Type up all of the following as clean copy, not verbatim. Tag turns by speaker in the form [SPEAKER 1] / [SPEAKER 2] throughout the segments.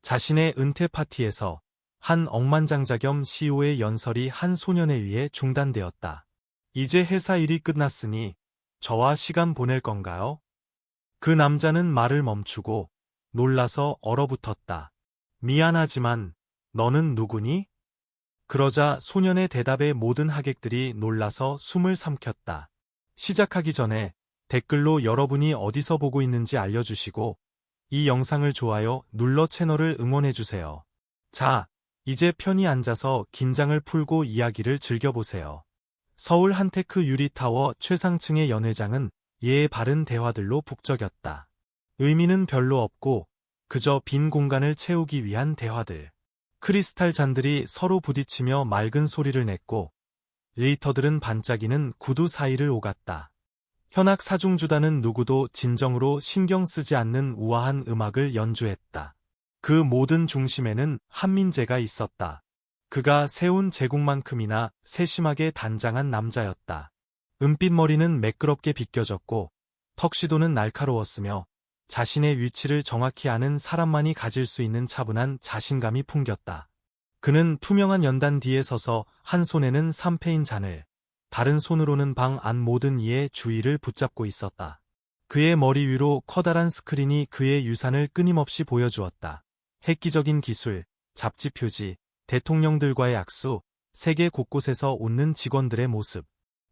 [SPEAKER 1] 자신의 은퇴 파티에서 한 억만장자 겸 CEO의 연설이 한 소년에 의해 중단되었다. 이제 회사 일이 끝났으니 저와 시간 보낼 건가요? 그 남자는 말을 멈추고 놀라서 얼어붙었다. 미안하지만 너는 누구니? 그러자 소년의 대답에 모든 하객들이 놀라서 숨을 삼켰다. 시작하기 전에 댓글로 여러분이 어디서 보고 있는지 알려주시고 이 영상을 좋아요 눌러 채널을 응원해주세요. 자, 이제 편히 앉아서 긴장을 풀고 이야기를 즐겨보세요. 서울 한테크 유리타워 최상층의 연회장은 예의 바른 대화들로 북적였다. 의미는 별로 없고 그저 빈 공간을 채우기 위한 대화들. 크리스탈 잔들이 서로 부딪히며 맑은 소리를 냈고 레이터들은 반짝이는 구두 사이를 오갔다. 현악 사중주단은 누구도 진정으로 신경 쓰지 않는 우아한 음악을 연주했다. 그 모든 중심에는 한민재가 있었다. 그가 세운 제국만큼이나 세심하게 단장한 남자였다. 은빛 머리는 매끄럽게 빗겨졌고 턱시도는 날카로웠으며 자신의 위치를 정확히 아는 사람만이 가질 수 있는 차분한 자신감이 풍겼다. 그는 투명한 연단 뒤에 서서 한 손에는 삼페인 잔을, 다른 손으로는 방 안 모든 이의 주위를 붙잡고 있었다. 그의 머리 위로 커다란 스크린이 그의 유산을 끊임없이 보여주었다. 획기적인 기술, 잡지 표지, 대통령들과의 악수, 세계 곳곳에서 웃는 직원들의 모습.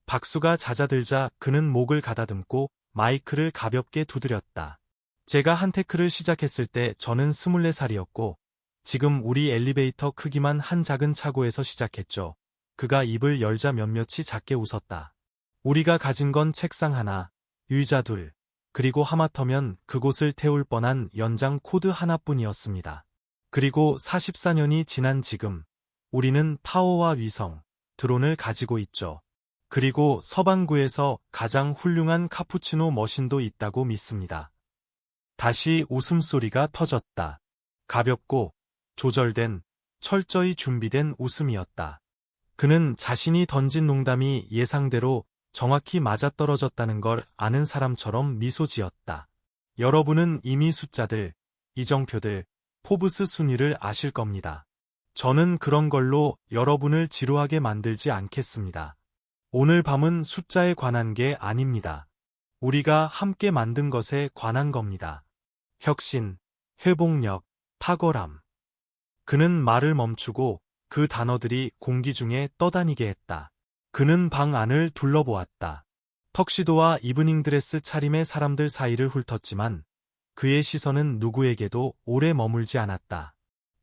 [SPEAKER 1] 박수가 잦아들자 그는 목을 가다듬고 마이크를 가볍게 두드렸다. 제가 한테크를 시작했을 때 저는 24살이었고 지금 우리 엘리베이터 크기만 한 작은 차고에서 시작했죠. 그가 입을 열자 몇몇이 작게 웃었다. 우리가 가진 건 책상 하나, 의자 둘, 그리고 하마터면 그곳을 태울 뻔한 연장 코드 하나뿐이었습니다. 그리고 44년이 지난 지금, 우리는 타워와 위성, 드론을 가지고 있죠. 그리고 서반구에서 가장 훌륭한 카푸치노 머신도 있다고 믿습니다. 다시 웃음소리가 터졌다. 가볍고 조절된, 철저히 준비된 웃음이었다. 그는 자신이 던진 농담이 예상대로 정확히 맞아떨어졌다는 걸 아는 사람처럼 미소 지었다. 여러분은 이미 숫자들, 이정표들, 포브스 순위를 아실 겁니다. 저는 그런 걸로 여러분을 지루하게 만들지 않겠습니다. 오늘 밤은 숫자에 관한 게 아닙니다. 우리가 함께 만든 것에 관한 겁니다. 혁신, 회복력, 탁월함. 그는 말을 멈추고 그 단어들이 공기 중에 떠다니게 했다. 그는 방 안을 둘러보았다. 턱시도와 이브닝 드레스 차림의 사람들 사이를 훑었지만 그의 시선은 누구에게도 오래 머물지 않았다.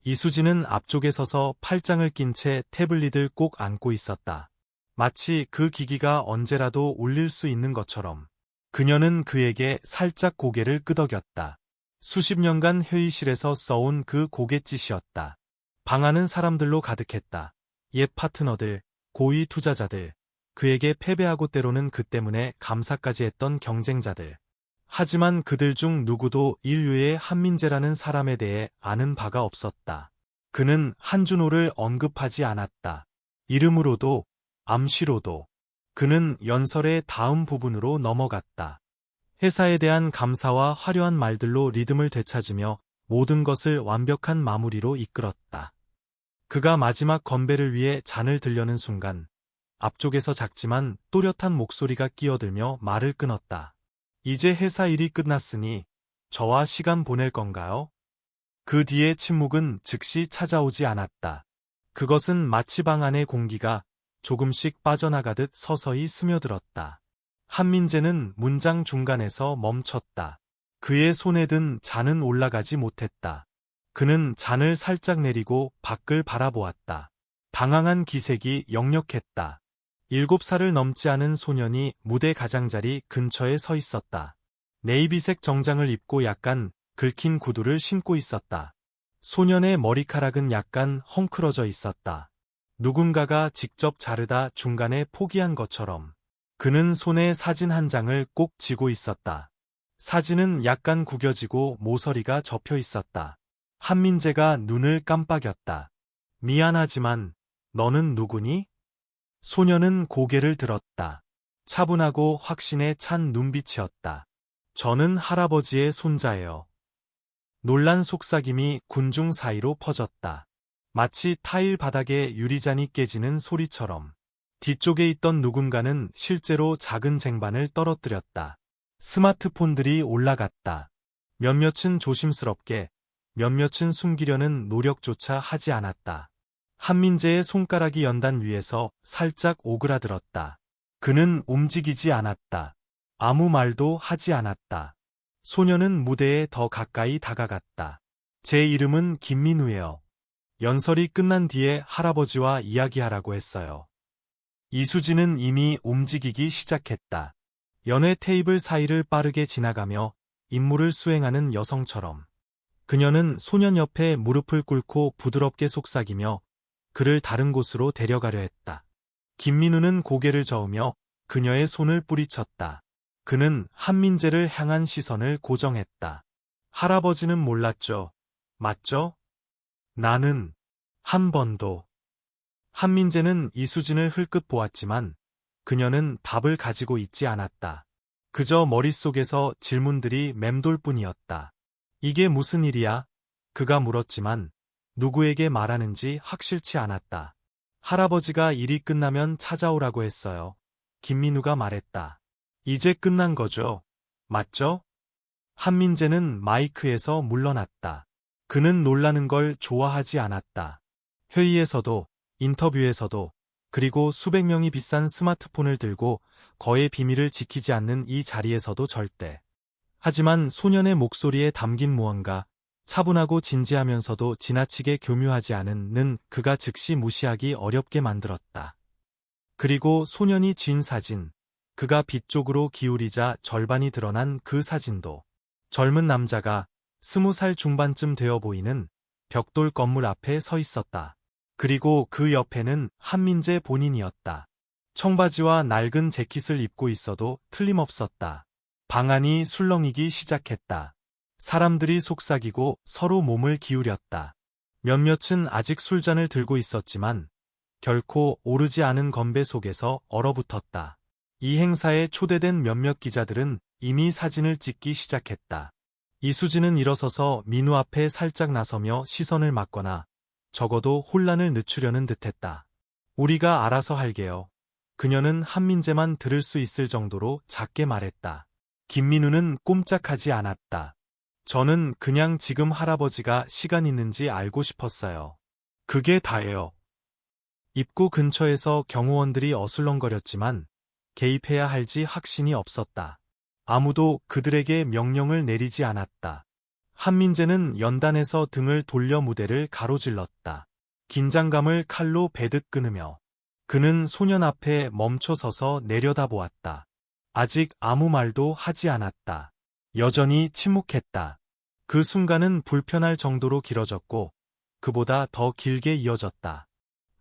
[SPEAKER 1] 이수진은 앞쪽에 서서 팔짱을 낀 채 태블릿을 꼭 안고 있었다. 마치 그 기기가 언제라도 울릴 수 있는 것처럼. 그녀는 그에게 살짝 고개를 끄덕였다. 수십 년간 회의실에서 써온 그 고갯짓이었다. 방 안은 사람들로 가득했다. 옛 파트너들, 고위 투자자들, 그에게 패배하고 때로는 그 때문에 감사까지 했던 경쟁자들. 하지만 그들 중 누구도 인류의 한민재라는 사람에 대해 아는 바가 없었다. 그는 한준호를 언급하지 않았다. 이름으로도, 암시로도. 그는 연설의 다음 부분으로 넘어갔다. 회사에 대한 감사와 화려한 말들로 리듬을 되찾으며 모든 것을 완벽한 마무리로 이끌었다. 그가 마지막 건배를 위해 잔을 들려는 순간 앞쪽에서 작지만 또렷한 목소리가 끼어들며 말을 끊었다. 이제 회사 일이 끝났으니 저와 시간 보낼 건가요? 그 뒤의 침묵은 즉시 찾아오지 않았다. 그것은 마치 방 안의 공기가 조금씩 빠져나가듯 서서히 스며들었다. 한민재는 문장 중간에서 멈췄다. 그의 손에 든 잔은 올라가지 못했다. 그는 잔을 살짝 내리고 밖을 바라보았다. 당황한 기색이 역력했다. 7살을 넘지 않은 소년이 무대 가장자리 근처에 서 있었다. 네이비색 정장을 입고 약간 긁힌 구두를 신고 있었다. 소년의 머리카락은 약간 헝클어져 있었다. 누군가가 직접 자르다 중간에 포기한 것처럼. 그는 손에 사진 한 장을 꼭 쥐고 있었다. 사진은 약간 구겨지고 모서리가 접혀 있었다. 한민재가 눈을 깜빡였다. 미안하지만 너는 누구니? 소년은 고개를 들었다. 차분하고 확신에 찬 눈빛이었다. 저는 할아버지의 손자예요. 놀란 속삭임이 군중 사이로 퍼졌다. 마치 타일 바닥에 유리잔이 깨지는 소리처럼. 뒤쪽에 있던 누군가는 실제로 작은 쟁반을 떨어뜨렸다. 스마트폰들이 올라갔다. 몇몇은 조심스럽게, 몇몇은 숨기려는 노력조차 하지 않았다. 한민재의 손가락이 연단 위에서 살짝 오그라들었다. 그는 움직이지 않았다. 아무 말도 하지 않았다. 소녀는 무대에 더 가까이 다가갔다. 제 이름은 김민우예요. 연설이 끝난 뒤에 할아버지와 이야기하라고 했어요. 이수진은 이미 움직이기 시작했다. 연회 테이블 사이를 빠르게 지나가며 임무를 수행하는 여성처럼. 그녀는 소년 옆에 무릎을 꿇고 부드럽게 속삭이며 그를 다른 곳으로 데려가려 했다. 김민우는 고개를 저으며 그녀의 손을 뿌리쳤다. 그는 한민재를 향한 시선을 고정했다. 할아버지는 몰랐죠. 맞죠? 나는 한 번도. 한민재는 이수진을 흘끗 보았지만 그녀는 답을 가지고 있지 않았다. 그저 머릿속에서 질문들이 맴돌 뿐이었다. 이게 무슨 일이야? 그가 물었지만 누구에게 말하는지 확실치 않았다. 할아버지가 일이 끝나면 찾아오라고 했어요. 김민우가 말했다. 이제 끝난 거죠? 맞죠? 한민재는 마이크에서 물러났다. 그는 놀라는 걸 좋아하지 않았다. 회의에서도, 인터뷰에서도, 그리고 수백 명이 비싼 스마트폰을 들고 거의 비밀을 지키지 않는 이 자리에서도 절대. 하지만 소년의 목소리에 담긴 무언가, 차분하고 진지하면서도 지나치게 교묘하지 않은 그가 즉시 무시하기 어렵게 만들었다. 그리고 소년이 쥔 사진, 그가 빛 쪽으로 기울이자 절반이 드러난 그 사진도 젊은 남자가 20살 중반쯤 되어 보이는 벽돌 건물 앞에 서 있었다. 그리고 그 옆에는 한민재 본인이었다. 청바지와 낡은 재킷을 입고 있어도 틀림없었다. 방안이 술렁이기 시작했다. 사람들이 속삭이고 서로 몸을 기울였다. 몇몇은 아직 술잔을 들고 있었지만 결코 오르지 않은 건배 속에서 얼어붙었다. 이 행사에 초대된 몇몇 기자들은 이미 사진을 찍기 시작했다. 이수진은 일어서서 민우 앞에 살짝 나서며 시선을 막거나 적어도 혼란을 늦추려는 듯했다. 우리가 알아서 할게요. 그녀는 한민재만 들을 수 있을 정도로 작게 말했다. 김민우는 꼼짝하지 않았다. 저는 그냥 지금 할아버지가 시간 있는지 알고 싶었어요. 그게 다예요. 입구 근처에서 경호원들이 어슬렁거렸지만 개입해야 할지 확신이 없었다. 아무도 그들에게 명령을 내리지 않았다. 한민재는 연단에서 등을 돌려 무대를 가로질렀다. 긴장감을 칼로 베듯 끊으며 그는 소년 앞에 멈춰 서서 내려다보았다. 아직 아무 말도 하지 않았다. 여전히 침묵했다. 그 순간은 불편할 정도로 길어졌고 그보다 더 길게 이어졌다.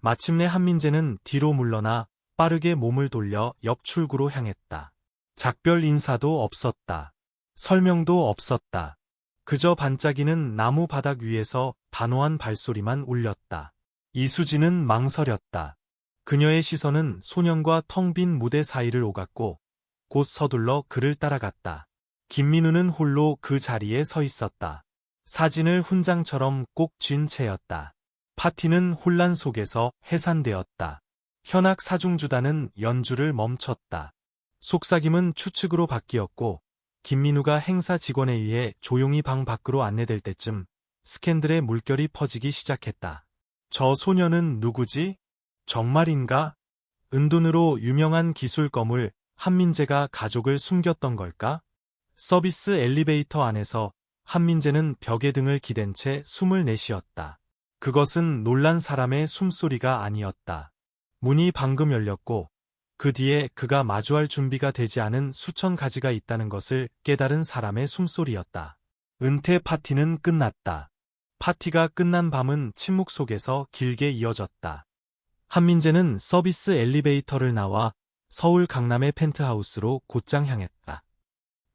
[SPEAKER 1] 마침내 한민재는 뒤로 물러나 빠르게 몸을 돌려 옆 출구로 향했다. 작별 인사도 없었다. 설명도 없었다. 그저 반짝이는 나무 바닥 위에서 단호한 발소리만 울렸다. 이수진은 망설였다. 그녀의 시선은 소년과 텅 빈 무대 사이를 오갔고 곧 서둘러 그를 따라갔다. 김민우는 홀로 그 자리에 서 있었다. 사진을 훈장처럼 꼭 쥔 채였다. 파티는 혼란 속에서 해산되었다. 현악 사중주단은 연주를 멈췄다. 속삭임은 추측으로 바뀌었고 김민우가 행사 직원에 의해 조용히 방 밖으로 안내될 때쯤 스캔들의 물결이 퍼지기 시작했다. 저 소녀는 누구지? 정말인가? 은둔으로 유명한 기술 거물 한민재가 가족을 숨겼던 걸까? 서비스 엘리베이터 안에서 한민재는 벽에 등을 기댄 채 숨을 내쉬었다. 그것은 놀란 사람의 숨소리가 아니었다. 문이 방금 열렸고 그 뒤에 그가 마주할 준비가 되지 않은 수천 가지가 있다는 것을 깨달은 사람의 숨소리였다. 은퇴 파티는 끝났다. 파티가 끝난 밤은 침묵 속에서 길게 이어졌다. 한민재는 서비스 엘리베이터를 나와 서울 강남의 펜트하우스로 곧장 향했다.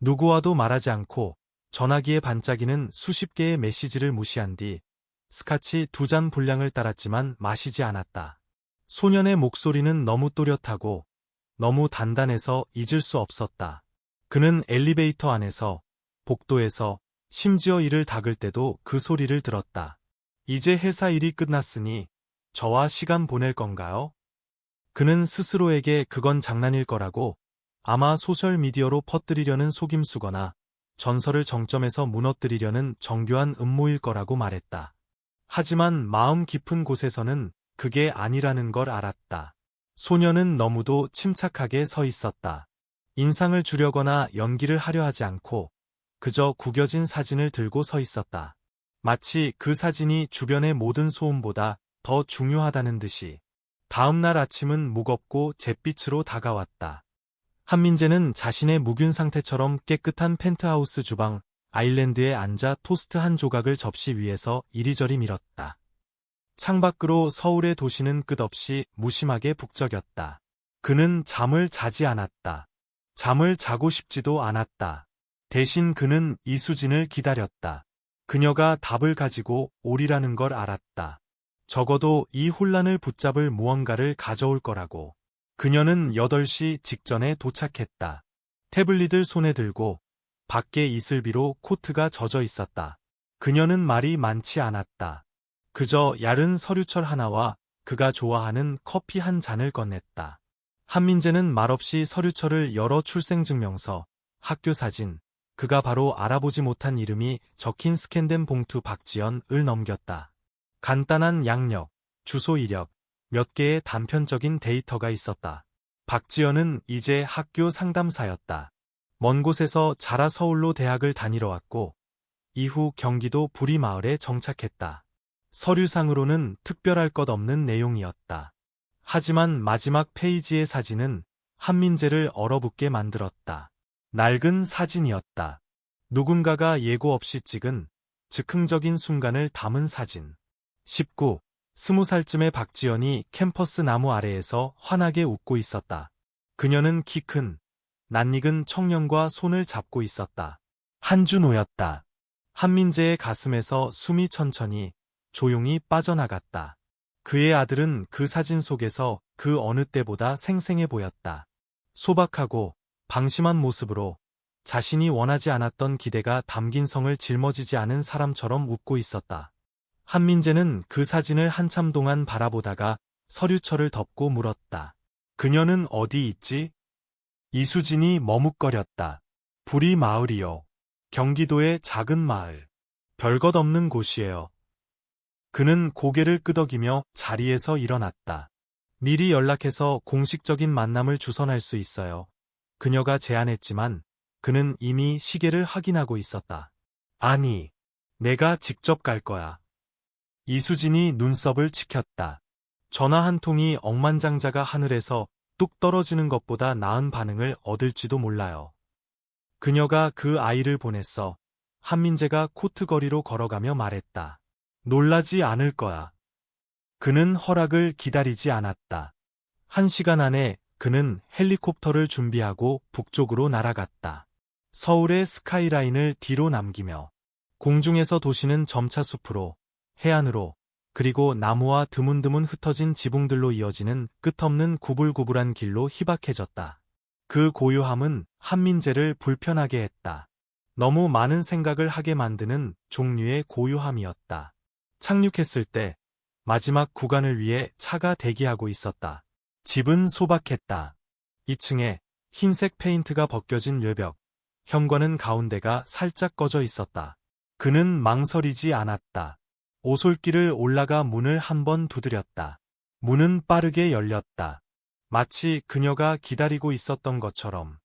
[SPEAKER 1] 누구와도 말하지 않고 전화기에 반짝이는 수십 개의 메시지를 무시한 뒤 스카치 2잔 분량을 따랐지만 마시지 않았다. 소년의 목소리는 너무 또렷하고 너무 단단해서 잊을 수 없었다. 그는 엘리베이터 안에서, 복도에서, 심지어 이를 닦을 때도 그 소리를 들었다. 이제 회사 일이 끝났으니 저와 시간 보낼 건가요? 그는 스스로에게 그건 장난일 거라고, 아마 소셜미디어로 퍼뜨리려는 속임수거나 전설을 정점에서 무너뜨리려는 정교한 음모일 거라고 말했다. 하지만 마음 깊은 곳에서는 그게 아니라는 걸 알았다. 소녀는 너무도 침착하게 서 있었다. 인상을 주려거나 연기를 하려 하지 않고 그저 구겨진 사진을 들고 서 있었다. 마치 그 사진이 주변의 모든 소음보다 더 중요하다는 듯이. 다음 날 아침은 무겁고 잿빛으로 다가왔다. 한민재는 자신의 무균 상태처럼 깨끗한 펜트하우스 주방 아일랜드에 앉아 토스트 한 조각을 접시 위에서 이리저리 밀었다. 창밖으로 서울의 도시는 끝없이 무심하게 북적였다. 그는 잠을 자지 않았다. 잠을 자고 싶지도 않았다. 대신 그는 이수진을 기다렸다. 그녀가 답을 가지고 오리라는 걸 알았다. 적어도 이 혼란을 붙잡을 무언가를 가져올 거라고. 그녀는 8시 직전에 도착했다. 태블릿을 손에 들고 밖에 이슬비로 코트가 젖어 있었다. 그녀는 말이 많지 않았다. 그저 얇은 서류철 하나와 그가 좋아하는 커피 한 잔을 건넸다. 한민재는 말없이 서류철을 열어 출생증명서, 학교 사진, 그가 바로 알아보지 못한 이름이 적힌 스캔된 봉투 박지연을 넘겼다. 간단한 양력, 주소 이력, 몇 개의 단편적인 데이터가 있었다. 박지연은 이제 학교 상담사였다. 먼 곳에서 자라 서울로 대학을 다니러 왔고 이후 경기도 부리마을에 정착했다. 서류상으로는 특별할 것 없는 내용이었다. 하지만 마지막 페이지의 사진은 한민재를 얼어붙게 만들었다. 낡은 사진이었다. 누군가가 예고 없이 찍은 즉흥적인 순간을 담은 사진. 19, 20살쯤의 박지연이 캠퍼스 나무 아래에서 환하게 웃고 있었다. 그녀는 키 큰, 낯익은 청년과 손을 잡고 있었다. 한준호였다. 한민재의 가슴에서 숨이 천천히, 조용히 빠져나갔다. 그의 아들은 그 사진 속에서 그 어느 때보다 생생해 보였다. 소박하고 방심한 모습으로 자신이 원하지 않았던 기대가 담긴 성을 짊어지지 않은 사람처럼 웃고 있었다. 한민재는 그 사진을 한참 동안 바라보다가 서류철을 덮고 물었다. 그녀는 어디 있지? 이수진이 머뭇거렸다. 부리마을이요. 경기도의 작은 마을. 별것 없는 곳이에요. 그는 고개를 끄덕이며 자리에서 일어났다. 미리 연락해서 공식적인 만남을 주선할 수 있어요. 그녀가 제안했지만 그는 이미 시계를 확인하고 있었다. 아니, 내가 직접 갈 거야. 이수진이 눈썹을 치켰다. 전화 한 통이 억만장자가 하늘에서 뚝 떨어지는 것보다 나은 반응을 얻을지도 몰라요. 그녀가 그 아이를 보냈어. 한민재가 코트거리로 걸어가며 말했다. 놀라지 않을 거야. 그는 허락을 기다리지 않았다. 1시간 안에 그는 헬리콥터를 준비하고 북쪽으로 날아갔다. 서울의 스카이라인을 뒤로 남기며 공중에서 도시는 점차 숲으로, 해안으로, 그리고 나무와 드문드문 흩어진 지붕들로 이어지는 끝없는 구불구불한 길로 희박해졌다. 그 고요함은 한민재를 불편하게 했다. 너무 많은 생각을 하게 만드는 종류의 고요함이었다. 착륙했을 때 마지막 구간을 위해 차가 대기하고 있었다. 집은 소박했다. 2층에 흰색 페인트가 벗겨진 외벽, 현관은 가운데가 살짝 꺼져 있었다. 그는 망설이지 않았다. 오솔길을 올라가 문을 한번 두드렸다. 문은 빠르게 열렸다. 마치 그녀가 기다리고 있었던 것처럼.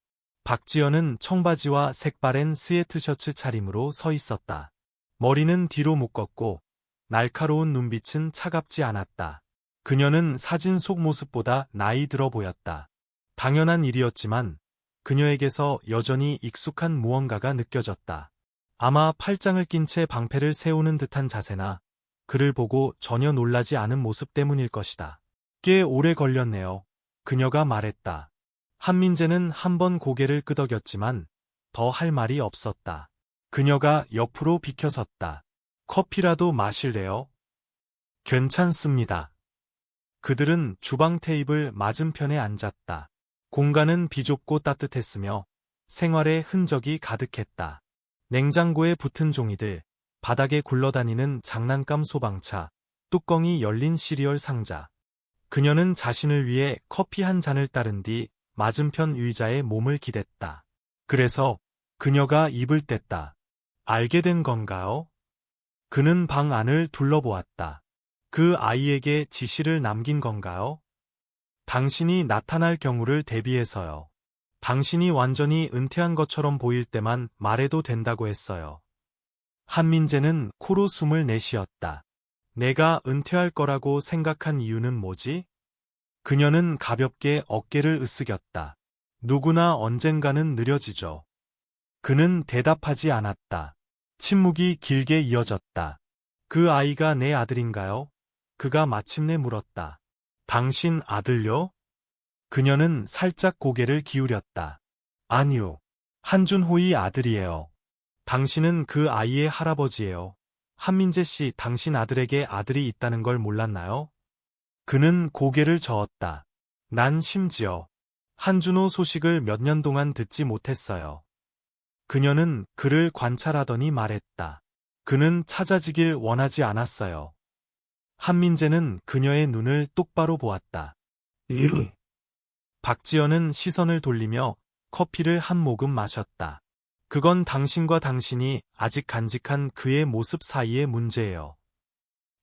[SPEAKER 1] 박지연은 청바지와 색바랜 스웨트셔츠 차림으로 서 있었다. 머리는 뒤로 묶었고 날카로운 눈빛은 차갑지 않았다. 그녀는 사진 속 모습보다 나이 들어 보였다. 당연한 일이었지만 그녀에게서 여전히 익숙한 무언가가 느껴졌다. 아마 팔짱을 낀 채 방패를 세우는 듯한 자세나 그를 보고 전혀 놀라지 않은 모습 때문일 것이다. 꽤 오래 걸렸네요. 그녀가 말했다. 한민재는 한 번 고개를 끄덕였지만 더 할 말이 없었다. 그녀가 옆으로 비켜섰다. 커피라도 마실래요? 괜찮습니다. 그들은 주방 테이블 맞은편에 앉았다. 공간은 비좁고 따뜻했으며 생활의 흔적이 가득했다. 냉장고에 붙은 종이들, 바닥에 굴러다니는 장난감 소방차, 뚜껑이 열린 시리얼 상자. 그녀는 자신을 위해 커피 한 잔을 따른 뒤 맞은편 의자에 몸을 기댔다. 그래서 그녀가 입을 뗐다. 알게 된 건가요? 그는 방 안을 둘러보았다. 그 아이에게 지시를 남긴 건가요? 당신이 나타날 경우를 대비해서요. 당신이 완전히 은퇴한 것처럼 보일 때만 말해도 된다고 했어요. 한민재는 코로 숨을 내쉬었다. 내가 은퇴할 거라고 생각한 이유는 뭐지? 그녀는 가볍게 어깨를 으쓱였다. 누구나 언젠가는 느려지죠. 그는 대답하지 않았다. 침묵이 길게 이어졌다. 그 아이가 내 아들인가요? 그가 마침내 물었다. 당신 아들요? 그녀는 살짝 고개를 기울였다. 아니요. 한준호의 아들이에요. 당신은 그 아이의 할아버지예요. 한민재 씨, 당신 아들에게 아들이 있다는 걸 몰랐나요? 그는 고개를 저었다. 난 심지어 한준호 소식을 몇 년 동안 듣지 못했어요. 그녀는 그를 관찰하더니 말했다. 그는 찾아지길 원하지 않았어요. 한민재는 그녀의 눈을 똑바로 보았다. 박지연은 시선을 돌리며 커피를 한 모금 마셨다. 그건 당신과 당신이 아직 간직한 그의 모습 사이의 문제예요.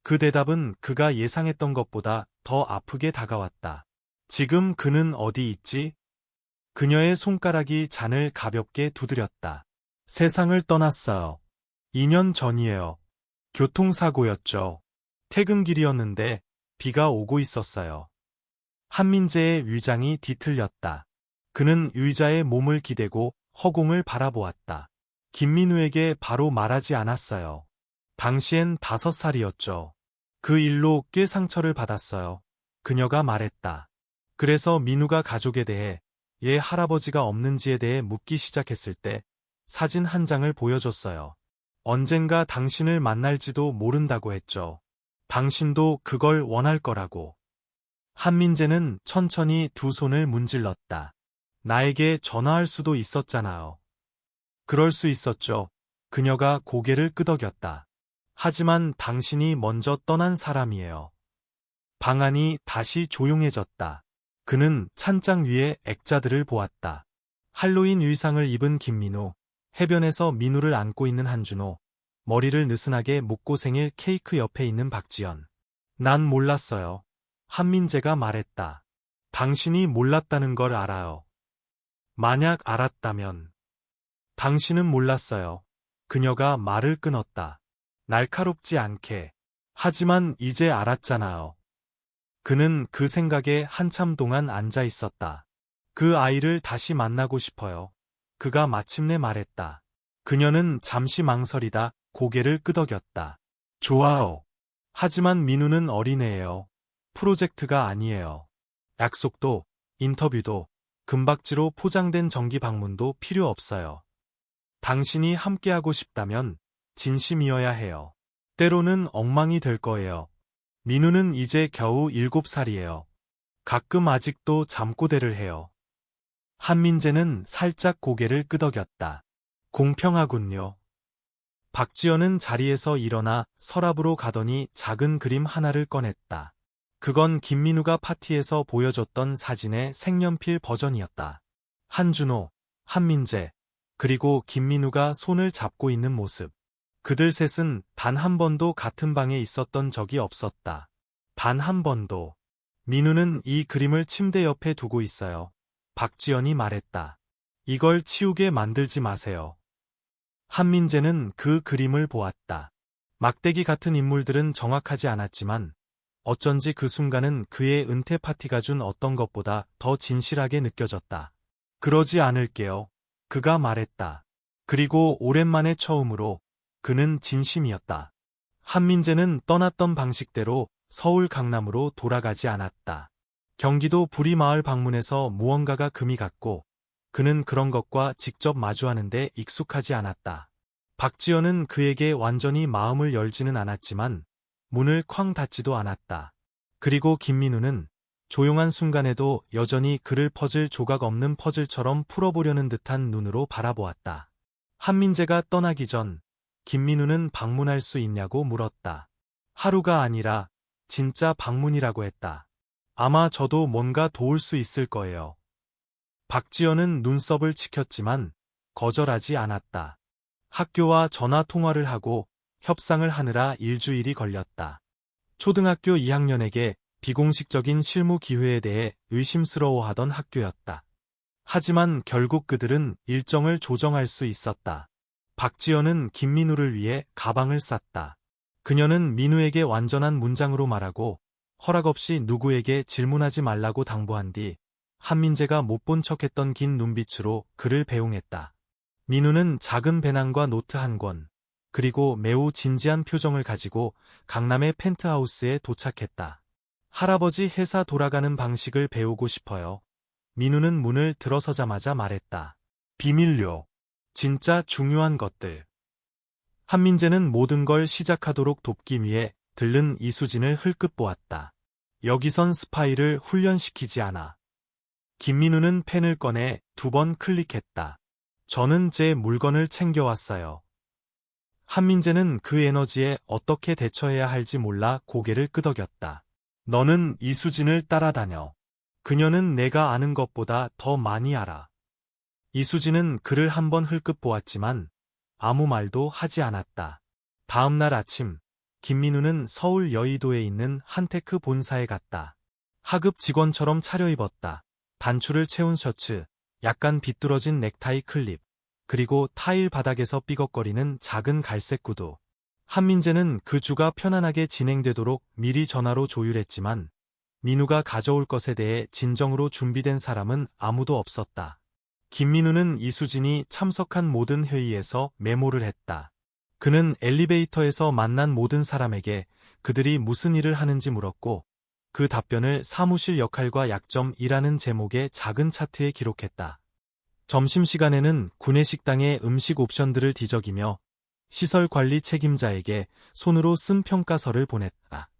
[SPEAKER 1] 그 대답은 그가 예상했던 것보다 더 아프게 다가왔다. 지금 그는 어디 있지? 그녀의 손가락이 잔을 가볍게 두드렸다. 세상을 떠났어요. 2년 전이에요. 교통사고였죠. 퇴근길이었는데 비가 오고 있었어요. 한민재의 위장이 뒤틀렸다. 그는 의자에 몸을 기대고 허공을 바라보았다. 김민우에게 바로 말하지 않았어요. 당시엔 5살이었죠. 그 일로 꽤 상처를 받았어요. 그녀가 말했다. 그래서 민우가 가족에 대해 얘 할아버지가 없는지에 대해 묻기 시작했을 때 사진 한 장을 보여줬어요. 언젠가 당신을 만날지도 모른다고 했죠. 당신도 그걸 원할 거라고. 한민재는 천천히 두 손을 문질렀다. 나에게 전화할 수도 있었잖아요. 그럴 수 있었죠. 그녀가 고개를 끄덕였다. 하지만 당신이 먼저 떠난 사람이에요. 방 안이 다시 조용해졌다. 그는 찬장 위에 액자들을 보았다. 할로윈 의상을 입은 김민우, 해변에서 민우를 안고 있는 한준호, 머리를 느슨하게 묶고 생일 케이크 옆에 있는 박지연. 난 몰랐어요. 한민재가 말했다. 당신이 몰랐다는 걸 알아요. 만약 알았다면. 당신은 몰랐어요. 그녀가 말을 끊었다. 날카롭지 않게. 하지만 이제 알았잖아요. 그는 그 생각에 한참 동안 앉아 있었다. 그 아이를 다시 만나고 싶어요. 그가 마침내 말했다. 그녀는 잠시 망설이다 고개를 끄덕였다. 좋아요. 하지만 민우는 어린애예요. 프로젝트가 아니에요. 약속도, 인터뷰도, 금박지로 포장된 정기 방문도 필요 없어요. 당신이 함께하고 싶다면 진심이어야 해요. 때로는 엉망이 될 거예요. 민우는 이제 겨우 7살이에요. 가끔 아직도 잠꼬대를 해요. 한민재는 살짝 고개를 끄덕였다. 공평하군요. 박지연은 자리에서 일어나 서랍으로 가더니 작은 그림 하나를 꺼냈다. 그건 김민우가 파티에서 보여줬던 사진의 색연필 버전이었다. 한준호, 한민재, 그리고 김민우가 손을 잡고 있는 모습. 그들 셋은 단 한 번도 같은 방에 있었던 적이 없었다. 단 한 번도. 민우는 이 그림을 침대 옆에 두고 있어요. 박지연이 말했다. 이걸 치우게 만들지 마세요. 한민재는 그 그림을 보았다. 막대기 같은 인물들은 정확하지 않았지만 어쩐지 그 순간은 그의 은퇴 파티가 준 어떤 것보다 더 진실하게 느껴졌다. 그러지 않을게요. 그가 말했다. 그리고 오랜만에 처음으로 그는 진심이었다. 한민재는 떠났던 방식대로 서울 강남으로 돌아가지 않았다. 경기도 부리마을 방문해서 무언가가 금이 갔고 그는 그런 것과 직접 마주하는데 익숙하지 않았다. 박지연은 그에게 완전히 마음을 열지는 않았지만 문을 쾅 닫지도 않았다. 그리고 김민우는 조용한 순간에도 여전히 그를 퍼즐 조각 없는 퍼즐처럼 풀어보려는 듯한 눈으로 바라보았다. 한민재가 떠나기 전 김민우는 방문할 수 있냐고 물었다. 하루가 아니라 진짜 방문이라고 했다. 아마 저도 뭔가 도울 수 있을 거예요. 박지연은 눈썹을 치켰지만 거절하지 않았다. 학교와 전화 통화를 하고 협상을 하느라 일주일이 걸렸다. 초등학교 2학년에게 비공식적인 실무 기회에 대해 의심스러워하던 학교였다. 하지만 결국 그들은 일정을 조정할 수 있었다. 박지연은 김민우를 위해 가방을 쌌다. 그녀는 민우에게 완전한 문장으로 말하고 허락 없이 누구에게 질문하지 말라고 당부한 뒤 한민재가 못 본 척했던 긴 눈빛으로 그를 배웅했다. 민우는 작은 배낭과 노트 한 권, 그리고 매우 진지한 표정을 가지고 강남의 펜트하우스에 도착했다. 할아버지 회사 돌아가는 방식을 배우고 싶어요. 민우는 문을 들어서자마자 말했다. 비밀요. 진짜 중요한 것들. 한민재는 모든 걸 시작하도록 돕기 위해 들른 이수진을 흘끗 보았다. 여기선 스파이를 훈련시키지 않아. 김민우는 펜을 꺼내 2번 클릭했다. 저는 제 물건을 챙겨왔어요. 한민재는 그 에너지에 어떻게 대처해야 할지 몰라 고개를 끄덕였다. 너는 이수진을 따라다녀. 그녀는 내가 아는 것보다 더 많이 알아. 이수진은 그를 한번 흘끗 보았지만 아무 말도 하지 않았다. 다음 날 아침, 김민우는 서울 여의도에 있는 한테크 본사에 갔다. 하급 직원처럼 차려입었다. 단추를 채운 셔츠, 약간 비뚤어진 넥타이 클립, 그리고 타일 바닥에서 삐걱거리는 작은 갈색 구두. 한민재는 그 주가 편안하게 진행되도록 미리 전화로 조율했지만 민우가 가져올 것에 대해 진정으로 준비된 사람은 아무도 없었다. 김민우는 이수진이 참석한 모든 회의에서 메모를 했다. 그는 엘리베이터에서 만난 모든 사람에게 그들이 무슨 일을 하는지 물었고 그 답변을 사무실 역할과 약점이라는 제목의 작은 차트에 기록했다. 점심시간에는 구내식당의 음식 옵션들을 뒤적이며 시설관리 책임자에게 손으로 쓴 평가서를 보냈다.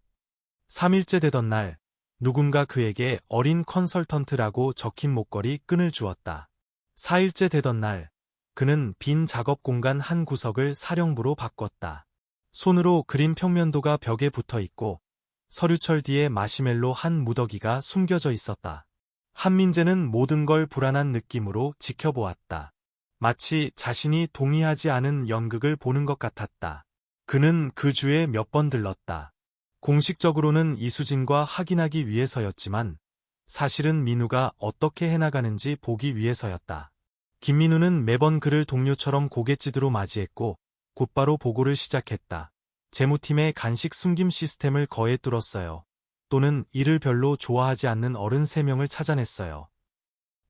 [SPEAKER 1] 3일째 되던 날 누군가 그에게 어린 컨설턴트라고 적힌 목걸이 끈을 주었다. 4일째 되던 날 그는 빈 작업 공간 한 구석을 사령부로 바꿨다. 손으로 그린 평면도가 벽에 붙어 있고 서류철 뒤에 마시멜로 한 무더기가 숨겨져 있었다. 한민재는 모든 걸 불안한 느낌으로 지켜보았다. 마치 자신이 동의하지 않은 연극을 보는 것 같았다. 그는 그 주에 몇 번 들렀다. 공식적으로는 이수진과 확인하기 위해서였지만 사실은 민우가 어떻게 해나가는지 보기 위해서였다. 김민우는 매번 그를 동료처럼 고갯짓으로 맞이했고 곧바로 보고를 시작했다. 재무팀의 간식 숨김 시스템을 거에 뚫었어요. 또는 일을 별로 좋아하지 않는 어른 3명을 찾아냈어요.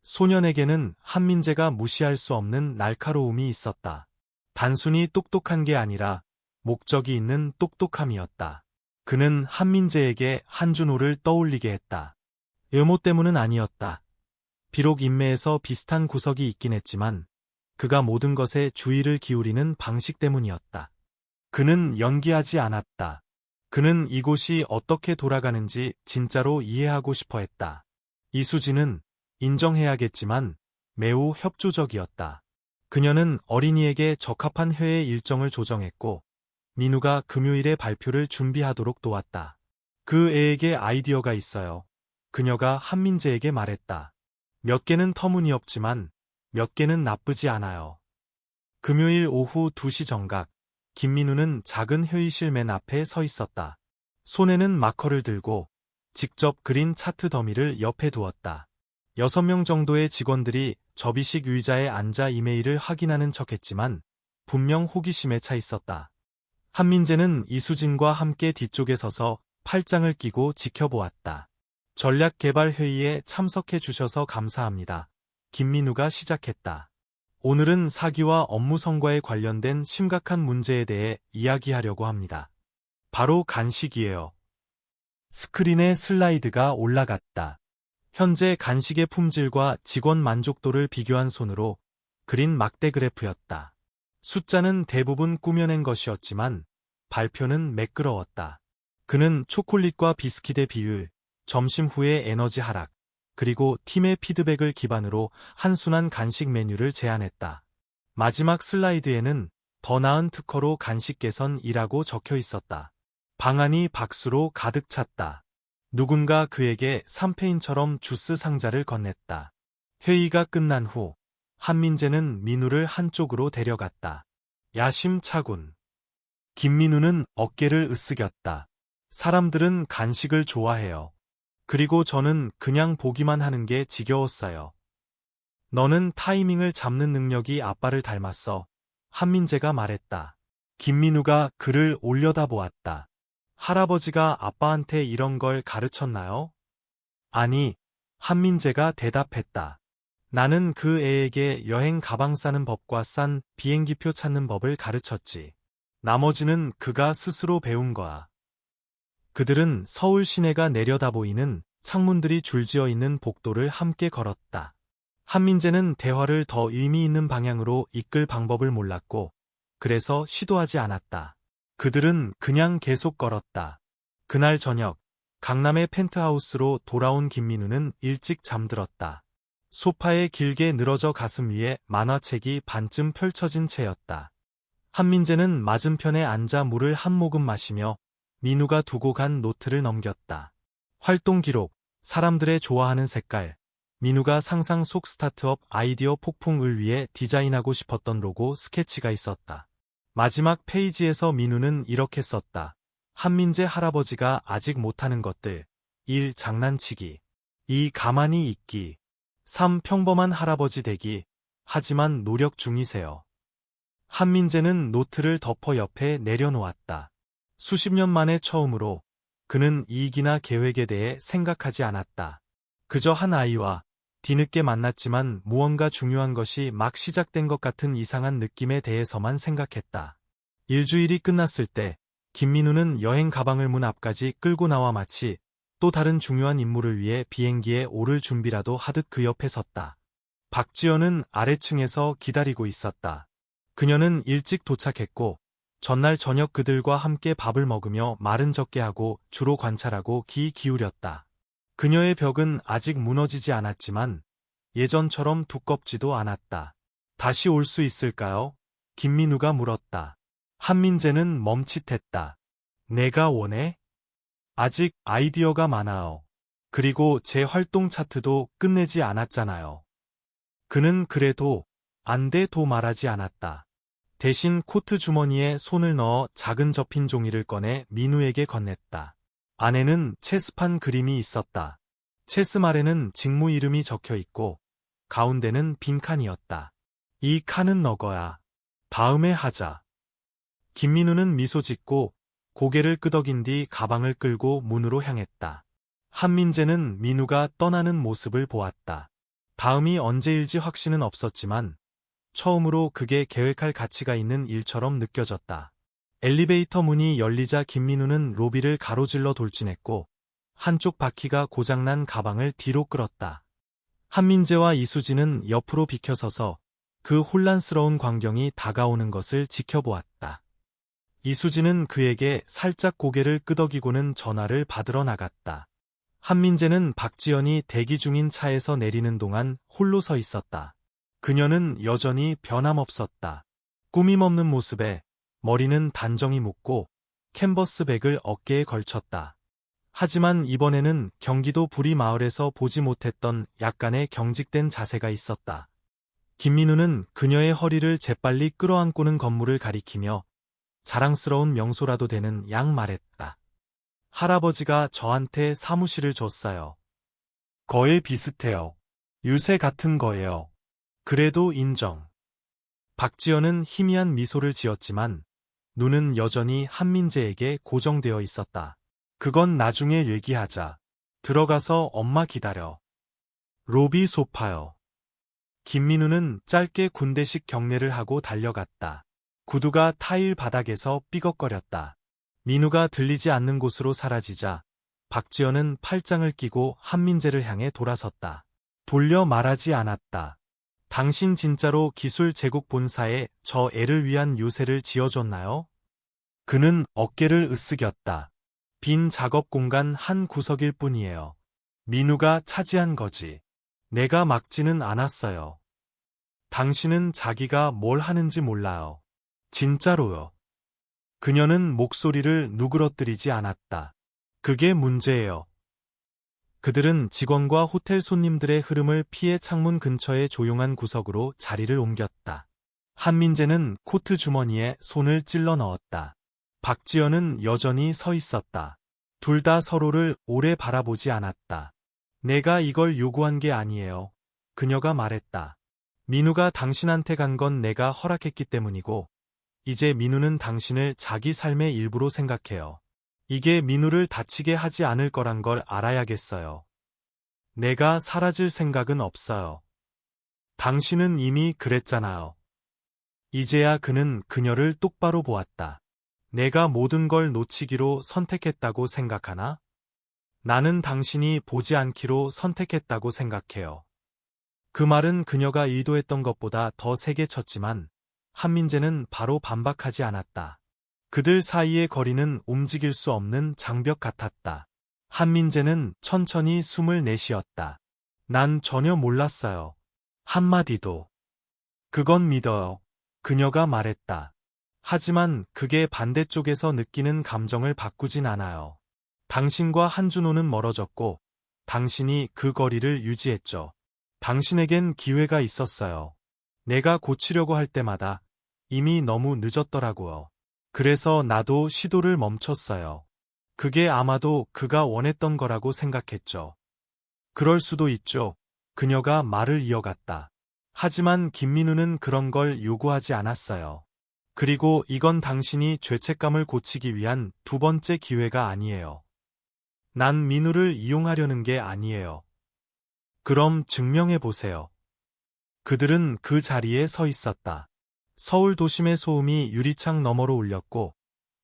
[SPEAKER 1] 소년에게는 한민재가 무시할 수 없는 날카로움이 있었다. 단순히 똑똑한 게 아니라 목적이 있는 똑똑함이었다. 그는 한민재에게 한준호를 떠올리게 했다. 외모 때문은 아니었다. 비록 인매에서 비슷한 구석이 있긴 했지만 그가 모든 것에 주의를 기울이는 방식 때문이었다. 그는 연기하지 않았다. 그는 이곳이 어떻게 돌아가는지 진짜로 이해하고 싶어 했다. 이수진은 인정해야겠지만 매우 협조적이었다. 그녀는 어린이에게 적합한 회의 일정을 조정했고 민우가 금요일에 발표를 준비하도록 도왔다. 그 애에게 아이디어가 있어요. 그녀가 한민재에게 말했다. 몇 개는 터무니없지만 몇 개는 나쁘지 않아요. 금요일 오후 2시 정각, 김민우는 작은 회의실 맨 앞에 서 있었다. 손에는 마커를 들고 직접 그린 차트 더미를 옆에 두었다. 6명 정도의 직원들이 접이식 의자에 앉아 이메일을 확인하는 척했지만 분명 호기심에 차 있었다. 한민재는 이수진과 함께 뒤쪽에 서서 팔짱을 끼고 지켜보았다. 전략개발회의에 참석해 주셔서 감사합니다. 김민우가 시작했다. 오늘은 사기와 업무 성과에 관련된 심각한 문제에 대해 이야기하려고 합니다. 바로 간식이에요. 스크린에 슬라이드가 올라갔다. 현재 간식의 품질과 직원 만족도를 비교한 손으로 그린 막대 그래프였다. 숫자는 대부분 꾸며낸 것이었지만 발표는 매끄러웠다. 그는 초콜릿과 비스킷의 비율, 점심 후의 에너지 하락, 그리고 팀의 피드백을 기반으로 한순한 간식 메뉴를 제안했다. 마지막 슬라이드에는 더 나은 특허로 간식 개선이라고 적혀 있었다. 방안이 박수로 가득 찼다. 누군가 그에게 삼페인처럼 주스 상자를 건넸다. 회의가 끝난 후 한민재는 민우를 한쪽으로 데려갔다. 야심차군. 김민우는 어깨를 으쓱였다. 사람들은 간식을 좋아해요. 그리고 저는 그냥 보기만 하는 게 지겨웠어요. 너는 타이밍을 잡는 능력이 아빠를 닮았어. 한민재가 말했다. 김민우가 그를 올려다보았다. 할아버지가 아빠한테 이런 걸 가르쳤나요? 아니, 한민재가 대답했다. 나는 그 애에게 여행 가방 싸는 법과 싼 비행기표 찾는 법을 가르쳤지. 나머지는 그가 스스로 배운 거야. 그들은 서울 시내가 내려다보이는 창문들이 줄지어 있는 복도를 함께 걸었다. 한민재는 대화를 더 의미 있는 방향으로 이끌 방법을 몰랐고, 그래서 시도하지 않았다. 그들은 그냥 계속 걸었다. 그날 저녁, 강남의 펜트하우스로 돌아온 김민우는 일찍 잠들었다. 소파에 길게 늘어져 가슴 위에 만화책이 반쯤 펼쳐진 채였다. 한민재는 맞은편에 앉아 물을 한 모금 마시며 민우가 두고 간 노트를 넘겼다. 활동 기록, 사람들의 좋아하는 색깔, 민우가 상상 속 스타트업 아이디어 폭풍을 위해 디자인하고 싶었던 로고 스케치가 있었다. 마지막 페이지에서 민우는 이렇게 썼다. 한민재 할아버지가 아직 못하는 것들. 1. 장난치기. 2. 가만히 있기. 3. 평범한 할아버지 되기. 하지만 노력 중이세요. 한민재는 노트를 덮어 옆에 내려놓았다. 수십 년 만에 처음으로 그는 이익이나 계획에 대해 생각하지 않았다. 그저 한 아이와 뒤늦게 만났지만 무언가 중요한 것이 막 시작된 것 같은 이상한 느낌에 대해서만 생각했다. 일주일이 끝났을 때 김민우는 여행 가방을 문 앞까지 끌고 나와 마치 또 다른 중요한 임무를 위해 비행기에 오를 준비라도 하듯 그 옆에 섰다. 박지연은 아래층에서 기다리고 있었다. 그녀는 일찍 도착했고 전날 저녁 그들과 함께 밥을 먹으며 말은 적게 하고 주로 관찰하고 귀 기울였다. 그녀의 벽은 아직 무너지지 않았지만 예전처럼 두껍지도 않았다. 다시 올 수 있을까요? 김민우가 물었다. 한민재는 멈칫했다. 내가 원해? 아직 아이디어가 많아요. 그리고 제 활동 차트도 끝내지 않았잖아요. 그는 그래도 안 돼도 말하지 않았다. 대신 코트 주머니에 손을 넣어 작은 접힌 종이를 꺼내 민우에게 건넸다. 안에는 체스판 그림이 있었다. 체스말에는 직무 이름이 적혀 있고 가운데는 빈 칸이었다. 이 칸은 너 거야. 다음에 하자. 김민우는 미소 짓고 고개를 끄덕인 뒤 가방을 끌고 문으로 향했다. 한민재는 민우가 떠나는 모습을 보았다. 다음이 언제일지 확신은 없었지만 처음으로 그게 계획할 가치가 있는 일처럼 느껴졌다. 엘리베이터 문이 열리자 김민우는 로비를 가로질러 돌진했고 한쪽 바퀴가 고장난 가방을 뒤로 끌었다. 한민재와 이수진은 옆으로 비켜서서 그 혼란스러운 광경이 다가오는 것을 지켜보았다. 이수진은 그에게 살짝 고개를 끄덕이고는 전화를 받으러 나갔다. 한민재는 박지연이 대기 중인 차에서 내리는 동안 홀로 서 있었다. 그녀는 여전히 변함없었다. 꾸밈없는 모습에 머리는 단정히 묶고 캔버스백을 어깨에 걸쳤다. 하지만 이번에는 경기도 부리마을에서 보지 못했던 약간의 경직된 자세가 있었다. 김민우는 그녀의 허리를 재빨리 끌어안고는 건물을 가리키며 자랑스러운 명소라도 되는 양 말했다. 할아버지가 저한테 사무실을 줬어요. 거의 비슷해요. 유세 같은 거예요. 그래도 인정. 박지연은 희미한 미소를 지었지만 눈은 여전히 한민재에게 고정되어 있었다. 그건 나중에 얘기하자. 들어가서 엄마 기다려. 로비 소파요. 김민우는 짧게 군대식 경례를 하고 달려갔다. 구두가 타일 바닥에서 삐걱거렸다. 민우가 들리지 않는 곳으로 사라지자 박지연은 팔짱을 끼고 한민재를 향해 돌아섰다. 돌려 말하지 않았다. 당신 진짜로 기술 제국 본사에 저 애를 위한 요새를 지어줬나요? 그는 어깨를 으쓱였다. 빈 작업 공간 한 구석일 뿐이에요. 민우가 차지한 거지. 내가 막지는 않았어요. 당신은 자기가 뭘 하는지 몰라요. 진짜로요. 그녀는 목소리를 누그러뜨리지 않았다. 그게 문제예요. 그들은 직원과 호텔 손님들의 흐름을 피해 창문 근처의 조용한 구석으로 자리를 옮겼다. 한민재는 코트 주머니에 손을 찔러 넣었다. 박지연은 여전히 서 있었다. 둘 다 서로를 오래 바라보지 않았다. 내가 이걸 요구한 게 아니에요. 그녀가 말했다. 민우가 당신한테 간 건 내가 허락했기 때문이고, 이제 민우는 당신을 자기 삶의 일부로 생각해요. 이게 민우를 다치게 하지 않을 거란 걸 알아야겠어요. 내가 사라질 생각은 없어요. 당신은 이미 그랬잖아요. 이제야 그는 그녀를 똑바로 보았다. 내가 모든 걸 놓치기로 선택했다고 생각하나? 나는 당신이 보지 않기로 선택했다고 생각해요. 그 말은 그녀가 의도했던 것보다 더 세게 쳤지만 한민재는 바로 반박하지 않았다. 그들 사이의 거리는 움직일 수 없는 장벽 같았다. 한민재는 천천히 숨을 내쉬었다. 난 전혀 몰랐어요. 한마디도. 그건 믿어요. 그녀가 말했다. 하지만 그게 반대쪽에서 느끼는 감정을 바꾸진 않아요. 당신과 한준호는 멀어졌고 당신이 그 거리를 유지했죠. 당신에겐 기회가 있었어요. 내가 고치려고 할 때마다 이미 너무 늦었더라고요. 그래서 나도 시도를 멈췄어요. 그게 아마도 그가 원했던 거라고 생각했죠. 그럴 수도 있죠. 그녀가 말을 이어갔다. 하지만 김민우는 그런 걸 요구하지 않았어요. 그리고 이건 당신이 죄책감을 고치기 위한 두 번째 기회가 아니에요. 난 민우를 이용하려는 게 아니에요. 그럼 증명해보세요. 그들은 그 자리에 서 있었다. 서울 도심의 소음이 유리창 너머로 울렸고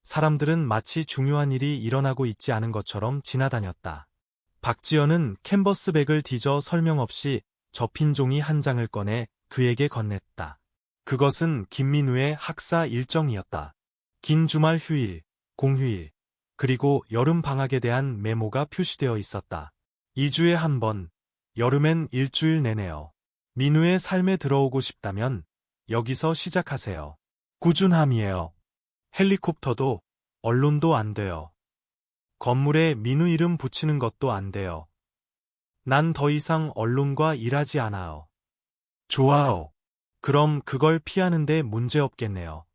[SPEAKER 1] 사람들은 마치 중요한 일이 일어나고 있지 않은 것처럼 지나다녔다. 박지연은 캔버스백을 뒤져 설명 없이 접힌 종이 한 장을 꺼내 그에게 건넸다. 그것은 김민우의 학사 일정이었다. 긴 주말 휴일, 공휴일, 그리고 여름 방학에 대한 메모가 표시되어 있었다. 2주에 한 번, 여름엔 일주일 내내요. 민우의 삶에 들어오고 싶다면 여기서 시작하세요. 꾸준함이에요. 헬리콥터도, 언론도 안 돼요. 건물에 민우 이름 붙이는 것도 안 돼요. 난 더 이상 언론과 일하지 않아요. 좋아요. 그럼 그걸 피하는데 문제없겠네요.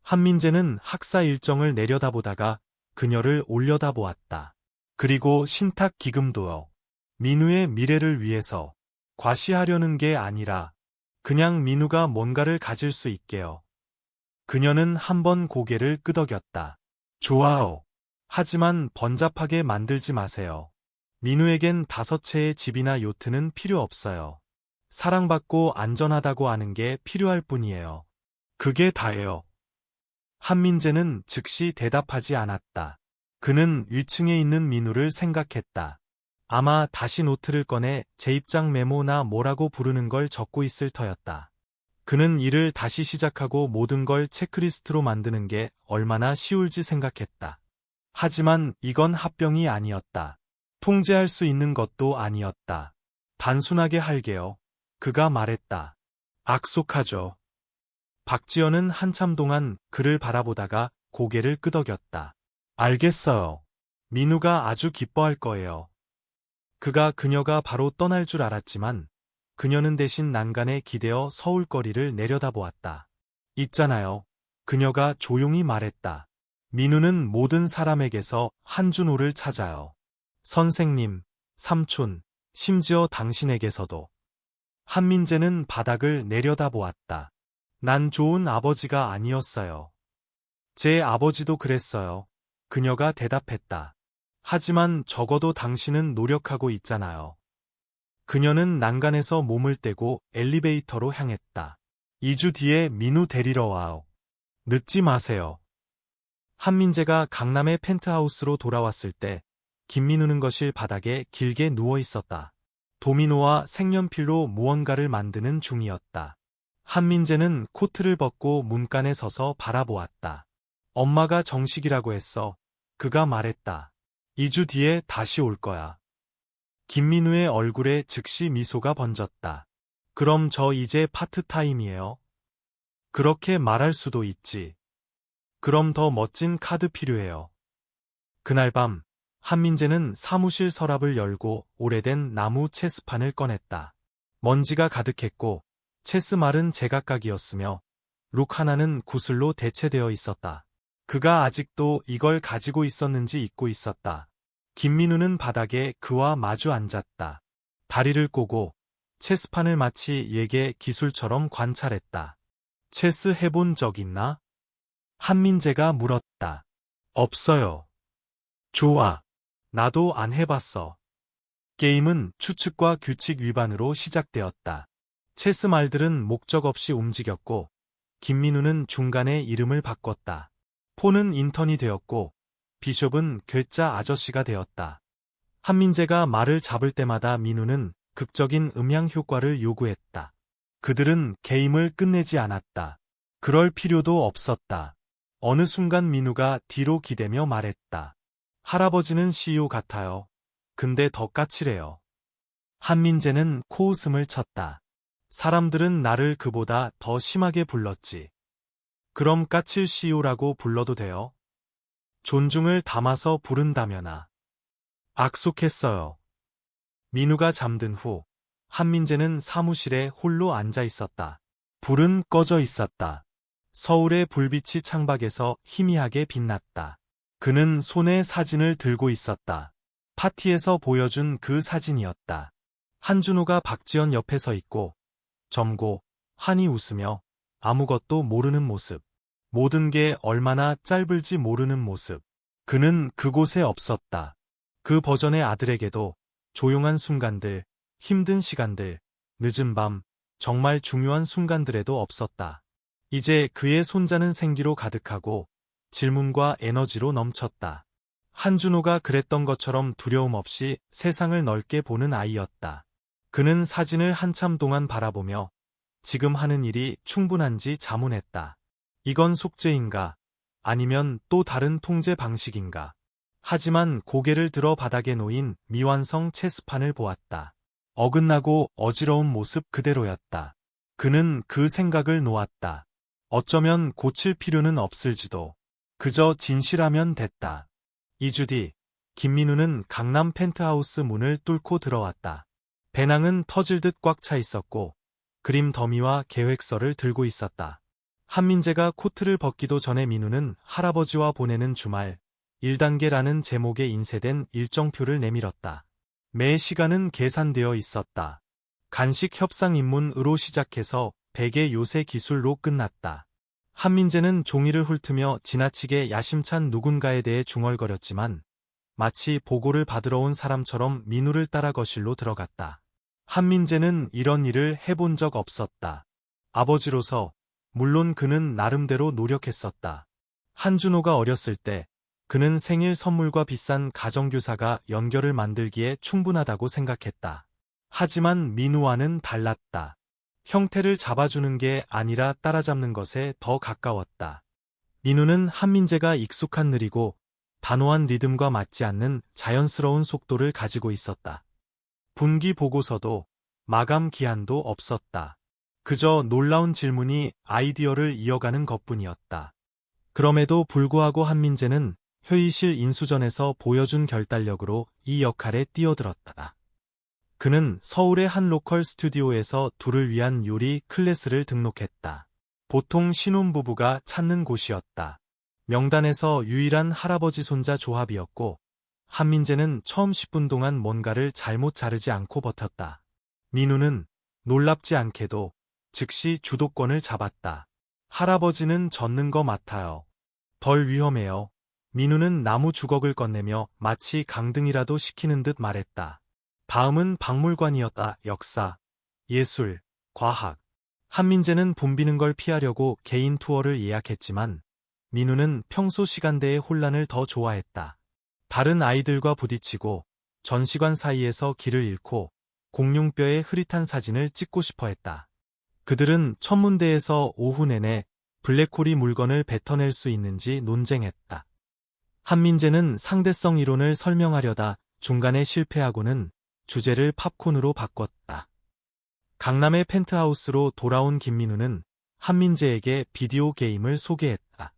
[SPEAKER 1] 한민재는 학사 일정을 내려다보다가 그녀를 올려다보았다. 그리고 신탁 기금도요. 민우의 미래를 위해서 과시하려는 게 아니라 그냥 민우가 뭔가를 가질 수 있게요. 그녀는 한번 고개를 끄덕였다. 좋아요. 하지만 번잡하게 만들지 마세요. 민우에겐 5채의 집이나 요트는 필요 없어요. 사랑받고 안전하다고 아는 게 필요할 뿐이에요. 그게 다예요. 한민재는 즉시 대답하지 않았다. 그는 위층에 있는 민우를 생각했다. 아마 다시 노트를 꺼내 재입장 메모나 뭐라고 부르는 걸 적고 있을 터였다. 그는 일을 다시 시작하고 모든 걸 체크리스트로 만드는 게 얼마나 쉬울지 생각했다. 하지만 이건 합병이 아니었다. 통제할 수 있는 것도 아니었다. 단순하게 할게요. 그가 말했다. 악속하죠. 박지연은 한참 동안 그를 바라보다가 고개를 끄덕였다. 알겠어요. 민우가 아주 기뻐할 거예요. 그녀가 바로 떠날 줄 알았지만 그녀는 대신 난간에 기대어 서울거리를 내려다보았다. 있잖아요. 그녀가 조용히 말했다. 민우는 모든 사람에게서 한준호를 찾아요. 선생님, 삼촌, 심지어 당신에게서도. 한민재는 바닥을 내려다보았다. 난 좋은 아버지가 아니었어요. 제 아버지도 그랬어요. 그녀가 대답했다. 하지만 적어도 당신은 노력하고 있잖아요. 그녀는 난간에서 몸을 떼고 엘리베이터로 향했다. 2주 뒤에 민우 데리러 와요. 늦지 마세요. 한민재가 강남의 펜트하우스로 돌아왔을 때 김민우는 거실 바닥에 길게 누워 있었다. 도미노와 색연필로 무언가를 만드는 중이었다. 한민재는 코트를 벗고 문간에 서서 바라보았다. 엄마가 정식이라고 했어. 그가 말했다. 2주 뒤에 다시 올 거야. 김민우의 얼굴에 즉시 미소가 번졌다. 그럼 저 이제 파트타임이에요. 그렇게 말할 수도 있지. 그럼 더 멋진 카드 필요해요. 그날 밤, 한민재는 사무실 서랍을 열고 오래된 나무 체스판을 꺼냈다. 먼지가 가득했고, 체스 말은 제각각이었으며, 룩 하나는 구슬로 대체되어 있었다. 그가 아직도 이걸 가지고 있었는지 잊고 있었다. 김민우는 바닥에 그와 마주 앉았다. 다리를 꼬고 체스판을 마치 예계 기술처럼 관찰했다. 체스 해본 적 있나? 한민재가 물었다. 없어요. 좋아. 나도 안 해봤어. 게임은 추측과 규칙 위반으로 시작되었다. 체스 말들은 목적 없이 움직였고, 김민우는 중간에 이름을 바꿨다. 폰은 인턴이 되었고, 비숍은 괴짜 아저씨가 되었다. 한민재가 말을 잡을 때마다 민우는 극적인 음향 효과를 요구했다. 그들은 게임을 끝내지 않았다. 그럴 필요도 없었다. 어느 순간 민우가 뒤로 기대며 말했다. 할아버지는 CEO 같아요. 근데 더 까칠해요. 한민재는 코웃음을 쳤다. 사람들은 나를 그보다 더 심하게 불렀지. 그럼 까칠 CEO라고 불러도 돼요? 존중을 담아서 부른다면아. 악속했어요. 민우가 잠든 후 한민재는 사무실에 홀로 앉아 있었다. 불은 꺼져 있었다. 서울의 불빛이 창밖에서 희미하게 빛났다. 그는 손에 사진을 들고 있었다. 파티에서 보여준 그 사진이었다. 한준호가 박지연 옆에 서 있고 점고, 환히 웃으며 아무것도 모르는 모습. 모든 게 얼마나 짧을지 모르는 모습. 그는 그곳에 없었다. 그 버전의 아들에게도 조용한 순간들, 힘든 시간들, 늦은 밤, 정말 중요한 순간들에도 없었다. 이제 그의 손자는 생기로 가득하고 질문과 에너지로 넘쳤다. 한준호가 그랬던 것처럼 두려움 없이 세상을 넓게 보는 아이였다. 그는 사진을 한참 동안 바라보며 지금 하는 일이 충분한지 자문했다. 이건 속죄인가? 아니면 또 다른 통제 방식인가? 하지만 고개를 들어 바닥에 놓인 미완성 체스판을 보았다. 어긋나고 어지러운 모습 그대로였다. 그는 그 생각을 놓았다. 어쩌면 고칠 필요는 없을지도. 그저 진실하면 됐다. 2주 뒤, 김민우는 강남 펜트하우스 문을 뚫고 들어왔다. 배낭은 터질 듯 꽉 차 있었고 그림 더미와 계획서를 들고 있었다. 한민재가 코트를 벗기도 전에 민우는 할아버지와 보내는 주말 1단계라는 제목에 인쇄된 일정표를 내밀었다. 매 시간은 계산되어 있었다. 간식 협상 입문으로 시작해서 베개 요새 기술로 끝났다. 한민재는 종이를 훑으며 지나치게 야심찬 누군가에 대해 중얼거렸지만 마치 보고를 받으러 온 사람처럼 민우를 따라 거실로 들어갔다. 한민재는 이런 일을 해본 적 없었다. 아버지로서 물론 그는 나름대로 노력했었다. 한준호가 어렸을 때 그는 생일 선물과 비싼 가정교사가 연결을 만들기에 충분하다고 생각했다. 하지만 민우와는 달랐다. 형태를 잡아주는 게 아니라 따라잡는 것에 더 가까웠다. 민우는 한민재가 익숙한 느리고 단호한 리듬과 맞지 않는 자연스러운 속도를 가지고 있었다. 분기 보고서도 마감 기한도 없었다. 그저 놀라운 질문이 아이디어를 이어가는 것뿐이었다. 그럼에도 불구하고 한민재는 회의실 인수전에서 보여준 결단력으로 이 역할에 뛰어들었다. 그는 서울의 한 로컬 스튜디오에서 둘을 위한 요리 클래스를 등록했다. 보통 신혼부부가 찾는 곳이었다. 명단에서 유일한 할아버지 손자 조합이었고 한민재는 처음 10분 동안 뭔가를 잘못 자르지 않고 버텼다. 민우는 놀랍지 않게도 즉시 주도권을 잡았다. 할아버지는 젓는 거 맡아요. 덜 위험해요. 민우는 나무 주걱을 꺼내며 마치 강등이라도 시키는 듯 말했다. 다음은 박물관이었다. 역사, 예술, 과학. 한민재는 붐비는 걸 피하려고 개인 투어를 예약했지만 민우는 평소 시간대의 혼란을 더 좋아했다. 다른 아이들과 부딪히고 전시관 사이에서 길을 잃고 공룡뼈의 흐릿한 사진을 찍고 싶어 했다. 그들은 천문대에서 오후 내내 블랙홀이 물건을 뱉어낼 수 있는지 논쟁했다. 한민재는 상대성 이론을 설명하려다 중간에 실패하고는 주제를 팝콘으로 바꿨다. 강남의 펜트하우스로 돌아온 김민우는 한민재에게 비디오 게임을 소개했다.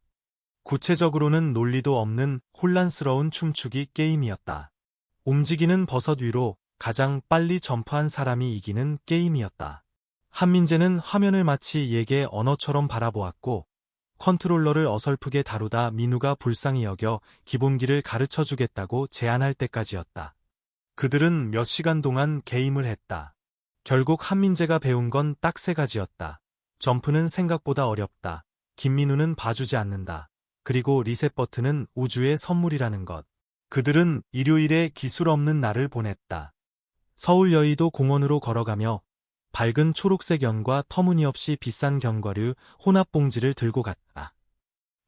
[SPEAKER 1] 구체적으로는 논리도 없는 혼란스러운 춤추기 게임이었다. 움직이는 버섯 위로 가장 빨리 점프한 사람이 이기는 게임이었다. 한민재는 화면을 마치 얘의 언어처럼 바라보았고 컨트롤러를 어설프게 다루다 민우가 불쌍히 여겨 기본기를 가르쳐주겠다고 제안할 때까지였다. 그들은 몇 시간 동안 게임을 했다. 결국 한민재가 배운 건 딱 3가지였다. 점프는 생각보다 어렵다. 김민우는 봐주지 않는다. 그리고 리셋 버튼은 우주의 선물이라는 것. 그들은 일요일에 기술 없는 날을 보냈다. 서울 여의도 공원으로 걸어가며 밝은 초록색 연과 터무니없이 비싼 견과류 혼합봉지를 들고 갔다.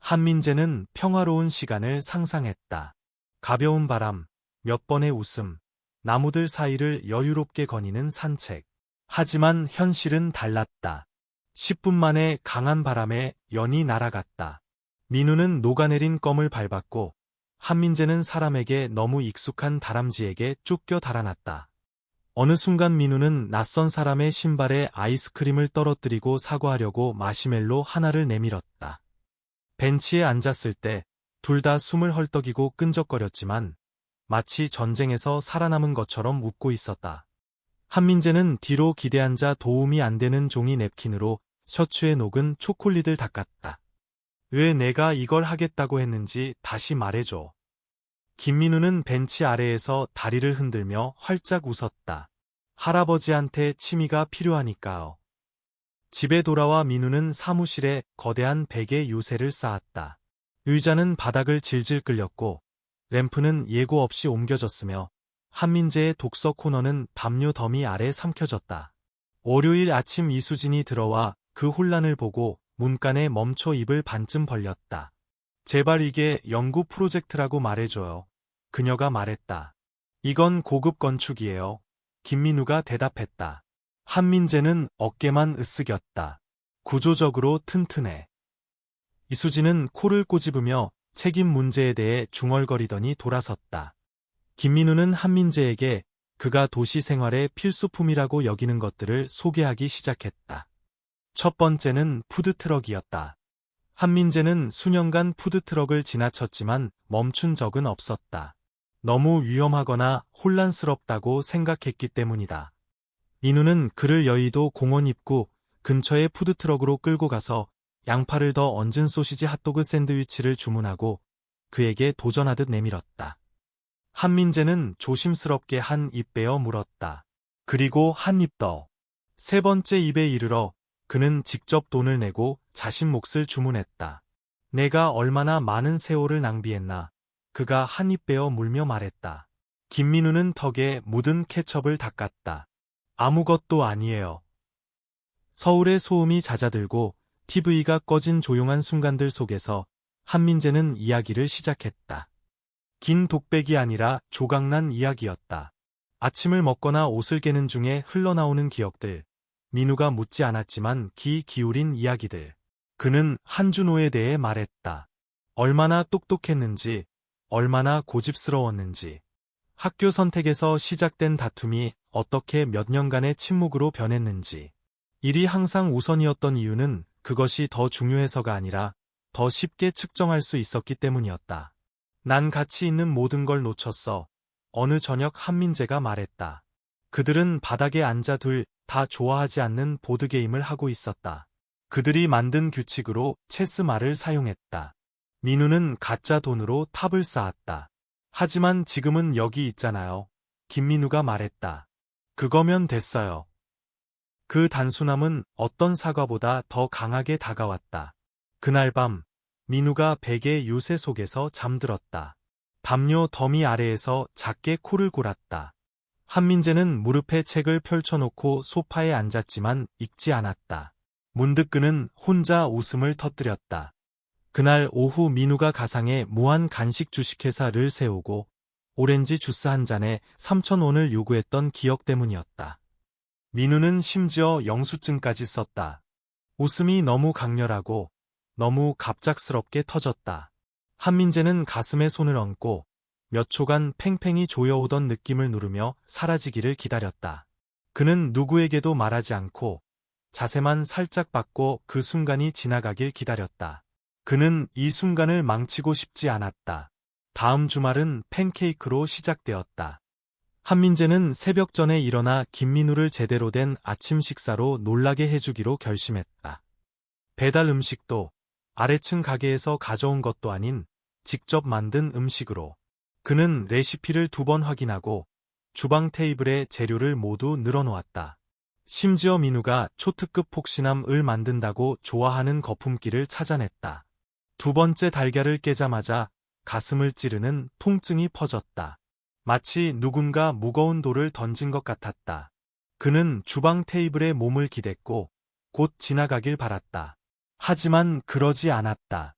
[SPEAKER 1] 한민재는 평화로운 시간을 상상했다. 가벼운 바람, 몇 번의 웃음, 나무들 사이를 여유롭게 거니는 산책. 하지만 현실은 달랐다. 10분 만에 강한 바람에 연이 날아갔다. 민우는 녹아내린 껌을 밟았고 한민재는 사람에게 너무 익숙한 다람쥐에게 쫓겨 달아났다. 어느 순간 민우는 낯선 사람의 신발에 아이스크림을 떨어뜨리고 사과하려고 마시멜로 하나를 내밀었다. 벤치에 앉았을 때 둘 다 숨을 헐떡이고 끈적거렸지만 마치 전쟁에서 살아남은 것처럼 웃고 있었다. 한민재는 뒤로 기대앉아 도움이 안 되는 종이 냅킨으로 셔츠에 녹은 초콜릿을 닦았다. 왜 내가 이걸 하겠다고 했는지 다시 말해줘. 김민우는 벤치 아래에서 다리를 흔들며 활짝 웃었다. 할아버지한테 취미가 필요하니까요. 집에 돌아와 민우는 사무실에 거대한 베개 요새를 쌓았다. 의자는 바닥을 질질 끌렸고 램프는 예고 없이 옮겨졌으며 한민재의 독서 코너는 담요 더미 아래 삼켜졌다. 월요일 아침 이수진이 들어와 그 혼란을 보고 문간에 멈춰 입을 반쯤 벌렸다. 제발 이게 연구 프로젝트라고 말해줘요. 그녀가 말했다. 이건 고급 건축이에요. 김민우가 대답했다. 한민재는 어깨만 으쓱였다. 구조적으로 튼튼해. 이수진은 코를 꼬집으며 책임 문제에 대해 중얼거리더니 돌아섰다. 김민우는 한민재에게 그가 도시 생활의 필수품이라고 여기는 것들을 소개하기 시작했다. 첫 번째는 푸드트럭이었다. 한민재는 수년간 푸드트럭을 지나쳤지만 멈춘 적은 없었다. 너무 위험하거나 혼란스럽다고 생각했기 때문이다. 민우는 그를 여의도 공원 입구 근처의 푸드트럭으로 끌고 가서 양파를 더 얹은 소시지 핫도그 샌드위치를 주문하고 그에게 도전하듯 내밀었다. 한민재는 조심스럽게 한 입 빼어 물었다. 그리고 한 입 더. 3번째 입에 이르러 그는 직접 돈을 내고 자신 몫을 주문했다. 내가 얼마나 많은 세월을 낭비했나. 그가 한 입 빼어 물며 말했다. 김민우는 턱에 묻은 케첩을 닦았다. 아무것도 아니에요. 서울의 소음이 잦아들고 TV가 꺼진 조용한 순간들 속에서 한민재는 이야기를 시작했다. 긴 독백이 아니라 조각난 이야기였다. 아침을 먹거나 옷을 개는 중에 흘러나오는 기억들. 민우가 묻지 않았지만 귀 기울인 이야기들. 그는 한준호에 대해 말했다. 얼마나 똑똑했는지, 얼마나 고집스러웠는지. 학교 선택에서 시작된 다툼이 어떻게 몇 년간의 침묵으로 변했는지. 일이 항상 우선이었던 이유는 그것이 더 중요해서가 아니라 더 쉽게 측정할 수 있었기 때문이었다. 난 가치 있는 모든 걸 놓쳤어. 어느 저녁 한민재가 말했다. 그들은 바닥에 앉아 둘 다 좋아하지 않는 보드게임을 하고 있었다. 그들이 만든 규칙으로 체스말을 사용했다. 민우는 가짜 돈으로 탑을 쌓았다. 하지만 지금은 여기 있잖아요. 김민우가 말했다. 그거면 됐어요. 그 단순함은 어떤 사과보다 더 강하게 다가왔다. 그날 밤 민우가 베개 요새 속에서 잠들었다. 담요 더미 아래에서 작게 코를 골았다. 한민재는 무릎에 책을 펼쳐놓고 소파에 앉았지만 읽지 않았다. 문득 그는 혼자 웃음을 터뜨렸다. 그날 오후 민우가 가상에 무한 간식 주식회사를 세우고 오렌지 주스 한 잔에 3,000원을 요구했던 기억 때문이었다. 민우는 심지어 영수증까지 썼다. 웃음이 너무 강렬하고 너무 갑작스럽게 터졌다. 한민재는 가슴에 손을 얹고 몇 초간 팽팽히 조여오던 느낌을 누르며 사라지기를 기다렸다. 그는 누구에게도 말하지 않고 자세만 살짝 바꿔 그 순간이 지나가길 기다렸다. 그는 이 순간을 망치고 싶지 않았다. 다음 주말은 팬케이크로 시작되었다. 한민재는 새벽 전에 일어나 김민우를 제대로 된 아침 식사로 놀라게 해주기로 결심했다. 배달 음식도 아래층 가게에서 가져온 것도 아닌 직접 만든 음식으로. 그는 레시피를 2번 확인하고 주방 테이블에 재료를 모두 늘어놓았다. 심지어 민우가 초특급 폭신함을 만든다고 좋아하는 거품기를 찾아냈다. 2번째 달걀을 깨자마자 가슴을 찌르는 통증이 퍼졌다. 마치 누군가 무거운 돌을 던진 것 같았다. 그는 주방 테이블에 몸을 기댔고 곧 지나가길 바랐다. 하지만 그러지 않았다.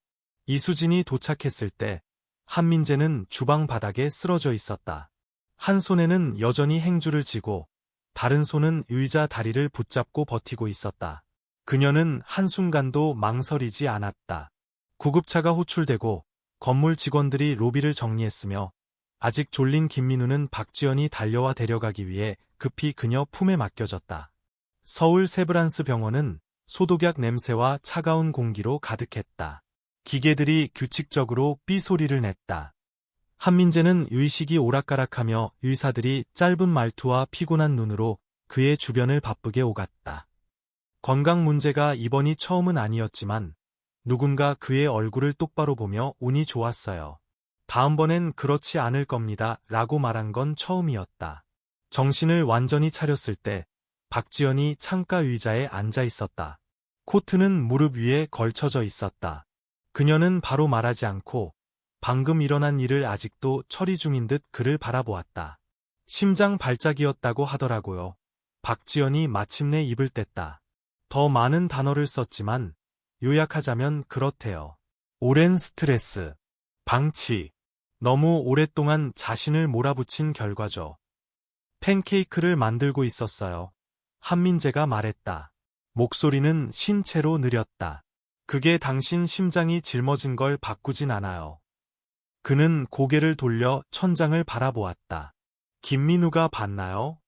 [SPEAKER 1] 이수진이 도착했을 때 한민재는 주방 바닥에 쓰러져 있었다. 한 손에는 여전히 행주를 쥐고 다른 손은 의자 다리를 붙잡고 버티고 있었다. 그녀는 한순간도 망설이지 않았다. 구급차가 호출되고 건물 직원들이 로비를 정리했으며 아직 졸린 김민우는 박지연이 달려와 데려가기 위해 급히 그녀 품에 맡겨졌다. 서울 세브란스 병원은 소독약 냄새와 차가운 공기로 가득했다. 기계들이 규칙적으로 삐 소리를 냈다. 한민재는 의식이 오락가락하며 의사들이 짧은 말투와 피곤한 눈으로 그의 주변을 바쁘게 오갔다. 건강 문제가 이번이 처음은 아니었지만 누군가 그의 얼굴을 똑바로 보며 운이 좋았어요. 다음번엔 그렇지 않을 겁니다. 라고 말한 건 처음이었다. 정신을 완전히 차렸을 때 박지연이 창가 의자에 앉아 있었다. 코트는 무릎 위에 걸쳐져 있었다. 그녀는 바로 말하지 않고 방금 일어난 일을 아직도 처리 중인 듯 그를 바라보았다. 심장 발작이었다고 하더라고요. 박지연이 마침내 입을 뗐다. 더 많은 단어를 썼지만 요약하자면 그렇대요. 오랜 스트레스, 방치, 너무 오랫동안 자신을 몰아붙인 결과죠. 팬케이크를 만들고 있었어요. 한민재가 말했다. 목소리는 신체로 느렸다. 그게 당신 심장이 짊어진 걸 바꾸진 않아요. 그는 고개를 돌려 천장을 바라보았다. 김민우가 봤나요?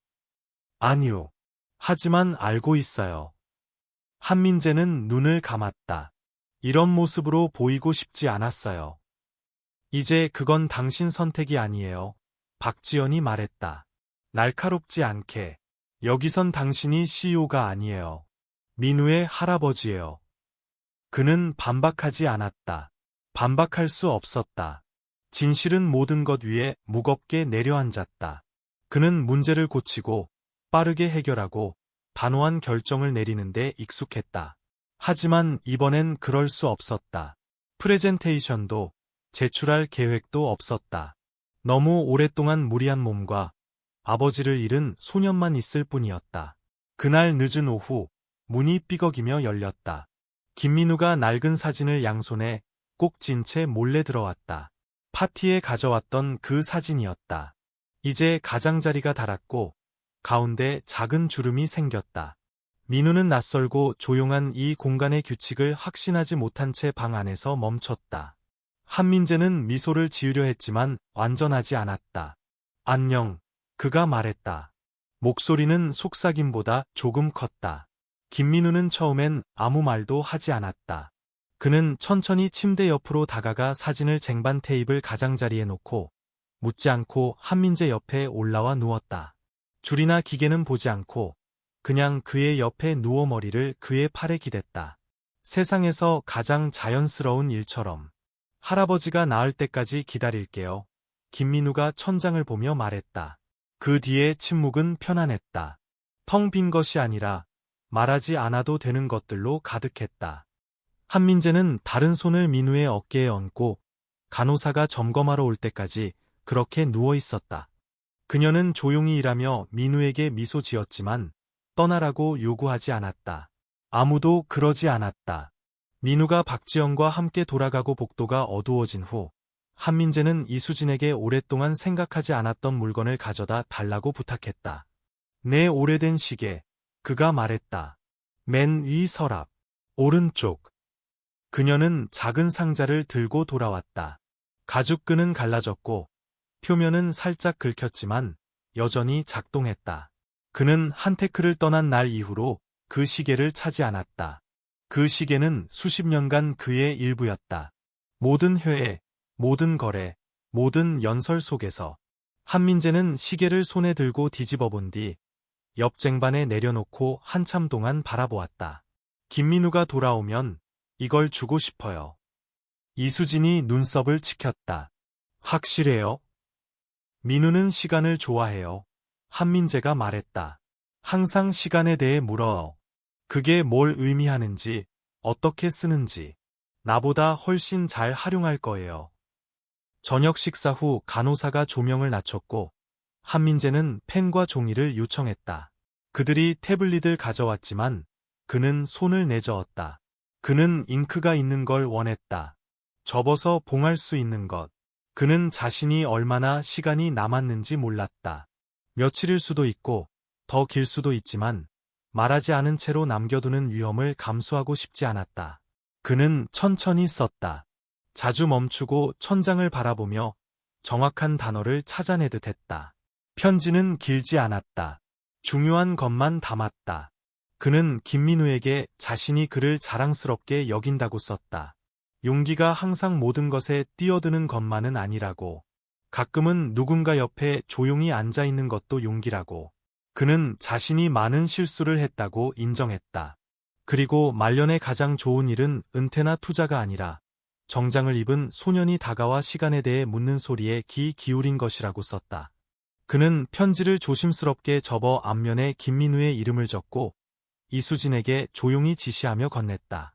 [SPEAKER 1] 아니요. 하지만 알고 있어요. 한민재는 눈을 감았다. 이런 모습으로 보이고 싶지 않았어요. 이제 그건 당신 선택이 아니에요. 박지연이 말했다. 날카롭지 않게. 여기선 당신이 CEO가 아니에요. 민우의 할아버지예요. 그는 반박하지 않았다. 반박할 수 없었다. 진실은 모든 것 위에 무겁게 내려앉았다. 그는 문제를 고치고 빠르게 해결하고 단호한 결정을 내리는데 익숙했다. 하지만 이번엔 그럴 수 없었다. 프레젠테이션도 제출할 계획도 없었다. 너무 오랫동안 무리한 몸과 아버지를 잃은 소년만 있을 뿐이었다. 그날 늦은 오후 문이 삐걱이며 열렸다. 김민우가 낡은 사진을 양손에 꼭 쥔 채 몰래 들어왔다. 파티에 가져왔던 그 사진이었다. 이제 가장자리가 닳았고 가운데 작은 주름이 생겼다. 민우는 낯설고 조용한 이 공간의 규칙을 확신하지 못한 채 방 안에서 멈췄다. 한민재는 미소를 지으려 했지만 완전하지 않았다. 안녕, 그가 말했다. 목소리는 속삭임보다 조금 컸다. 김민우는 처음엔 아무 말도 하지 않았다. 그는 천천히 침대 옆으로 다가가 사진을 쟁반 테이블 가장자리에 놓고 묻지 않고 한민재 옆에 올라와 누웠다. 줄이나 기계는 보지 않고 그냥 그의 옆에 누워 머리를 그의 팔에 기댔다. 세상에서 가장 자연스러운 일처럼. 할아버지가 나을 때까지 기다릴게요. 김민우가 천장을 보며 말했다. 그 뒤에 침묵은 편안했다. 텅 빈 것이 아니라 말하지 않아도 되는 것들로 가득했다. 한민재는 다른 손을 민우의 어깨에 얹고 간호사가 점검하러 올 때까지 그렇게 누워 있었다. 그녀는 조용히 일하며 민우에게 미소 지었지만 떠나라고 요구하지 않았다. 아무도 그러지 않았다. 민우가 박지연과 함께 돌아가고 복도가 어두워진 후 한민재는 이수진에게 오랫동안 생각하지 않았던 물건을 가져다 달라고 부탁했다. 내 오래된 시계, 그가 말했다. 맨 위 서랍, 오른쪽. 그녀는 작은 상자를 들고 돌아왔다. 가죽끈은 갈라졌고 표면은 살짝 긁혔지만 여전히 작동했다. 그는 한테크를 떠난 날 이후로 그 시계를 차지 않았다. 그 시계는 수십 년간 그의 일부였다. 모든 회의, 모든 거래, 모든 연설 속에서 한민재는 시계를 손에 들고 뒤집어 본 뒤 옆 쟁반에 내려놓고 한참 동안 바라보았다. 김민우가 돌아오면 이걸 주고 싶어요. 이수진이 눈썹을 치켰다. 확실해요? 민우는 시간을 좋아해요. 한민재가 말했다. 항상 시간에 대해 물어요. 그게 뭘 의미하는지, 어떻게 쓰는지, 나보다 훨씬 잘 활용할 거예요. 저녁 식사 후 간호사가 조명을 낮췄고, 한민재는 펜과 종이를 요청했다. 그들이 태블릿을 가져왔지만, 그는 손을 내저었다. 그는 잉크가 있는 걸 원했다. 접어서 봉할 수 있는 것. 그는 자신이 얼마나 시간이 남았는지 몰랐다. 며칠일 수도 있고, 더 길 수도 있지만, 말하지 않은 채로 남겨두는 위험을 감수하고 싶지 않았다. 그는 천천히 썼다. 자주 멈추고 천장을 바라보며 정확한 단어를 찾아내듯 했다. 편지는 길지 않았다. 중요한 것만 담았다. 그는 김민우에게 자신이 그를 자랑스럽게 여긴다고 썼다. 용기가 항상 모든 것에 뛰어드는 것만은 아니라고. 가끔은 누군가 옆에 조용히 앉아 있는 것도 용기라고. 그는 자신이 많은 실수를 했다고 인정했다. 그리고 말년의 가장 좋은 일은 은퇴나 투자가 아니라 정장을 입은 소년이 다가와 시간에 대해 묻는 소리에 귀 기울인 것이라고 썼다. 그는 편지를 조심스럽게 접어 앞면에 김민우의 이름을 적고 이수진에게 조용히 지시하며 건넸다.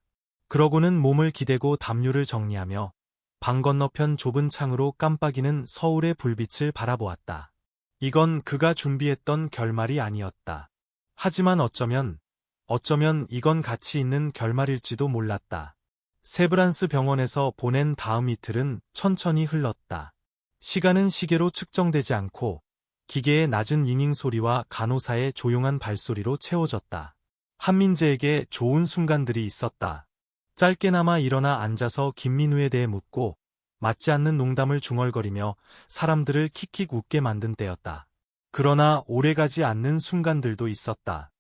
[SPEAKER 1] 그러고는 몸을 기대고 담요를 정리하며 방 건너편 좁은 창으로 깜빡이는 서울의 불빛을 바라보았다. 이건 그가 준비했던 결말이 아니었다. 하지만 어쩌면 이건 가치 있는 결말일지도 몰랐다. 세브란스 병원에서 보낸 다음 이틀은 천천히 흘렀다. 시간은 시계로 측정되지 않고 기계의 낮은 잉잉 소리와 간호사의 조용한 발소리로 채워졌다. 한민재에게 좋은 순간들이 있었다. 짧게나마 일어나 앉아서 김민우에 대해 묻고 맞지 않는 농담을 중얼거리며 사람들을 킥킥 웃게 만든 때였다. 그러나 오래가지 않는 순간들도 있었다.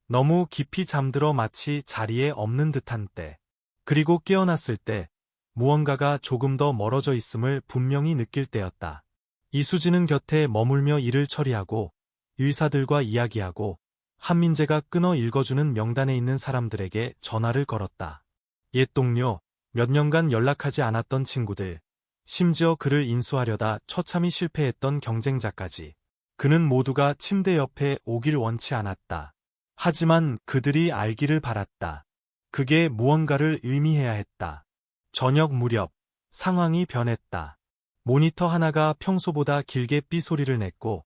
[SPEAKER 1] 너무 깊이 잠들어 마치 자리에 없는 듯한 때. 그리고 깨어났을 때 무언가가 조금 더 멀어져 있음을 분명히 느낄 때였다. 이수진은 곁에 머물며 일을 처리하고 의사들과 이야기하고 한민재가 끊어 읽어주는 명단에 있는 사람들에게 전화를 걸었다. 옛 동료, 몇 년간 연락하지 않았던 친구들, 심지어 그를 인수하려다 처참히 실패했던 경쟁자까지. 그는 모두가 침대 옆에 오길 원치 않았다. 하지만 그들이 알기를 바랐다. 그게 무언가를 의미해야 했다. 저녁 무렵, 상황이 변했다. 모니터 하나가 평소보다 길게 삐소리를 냈고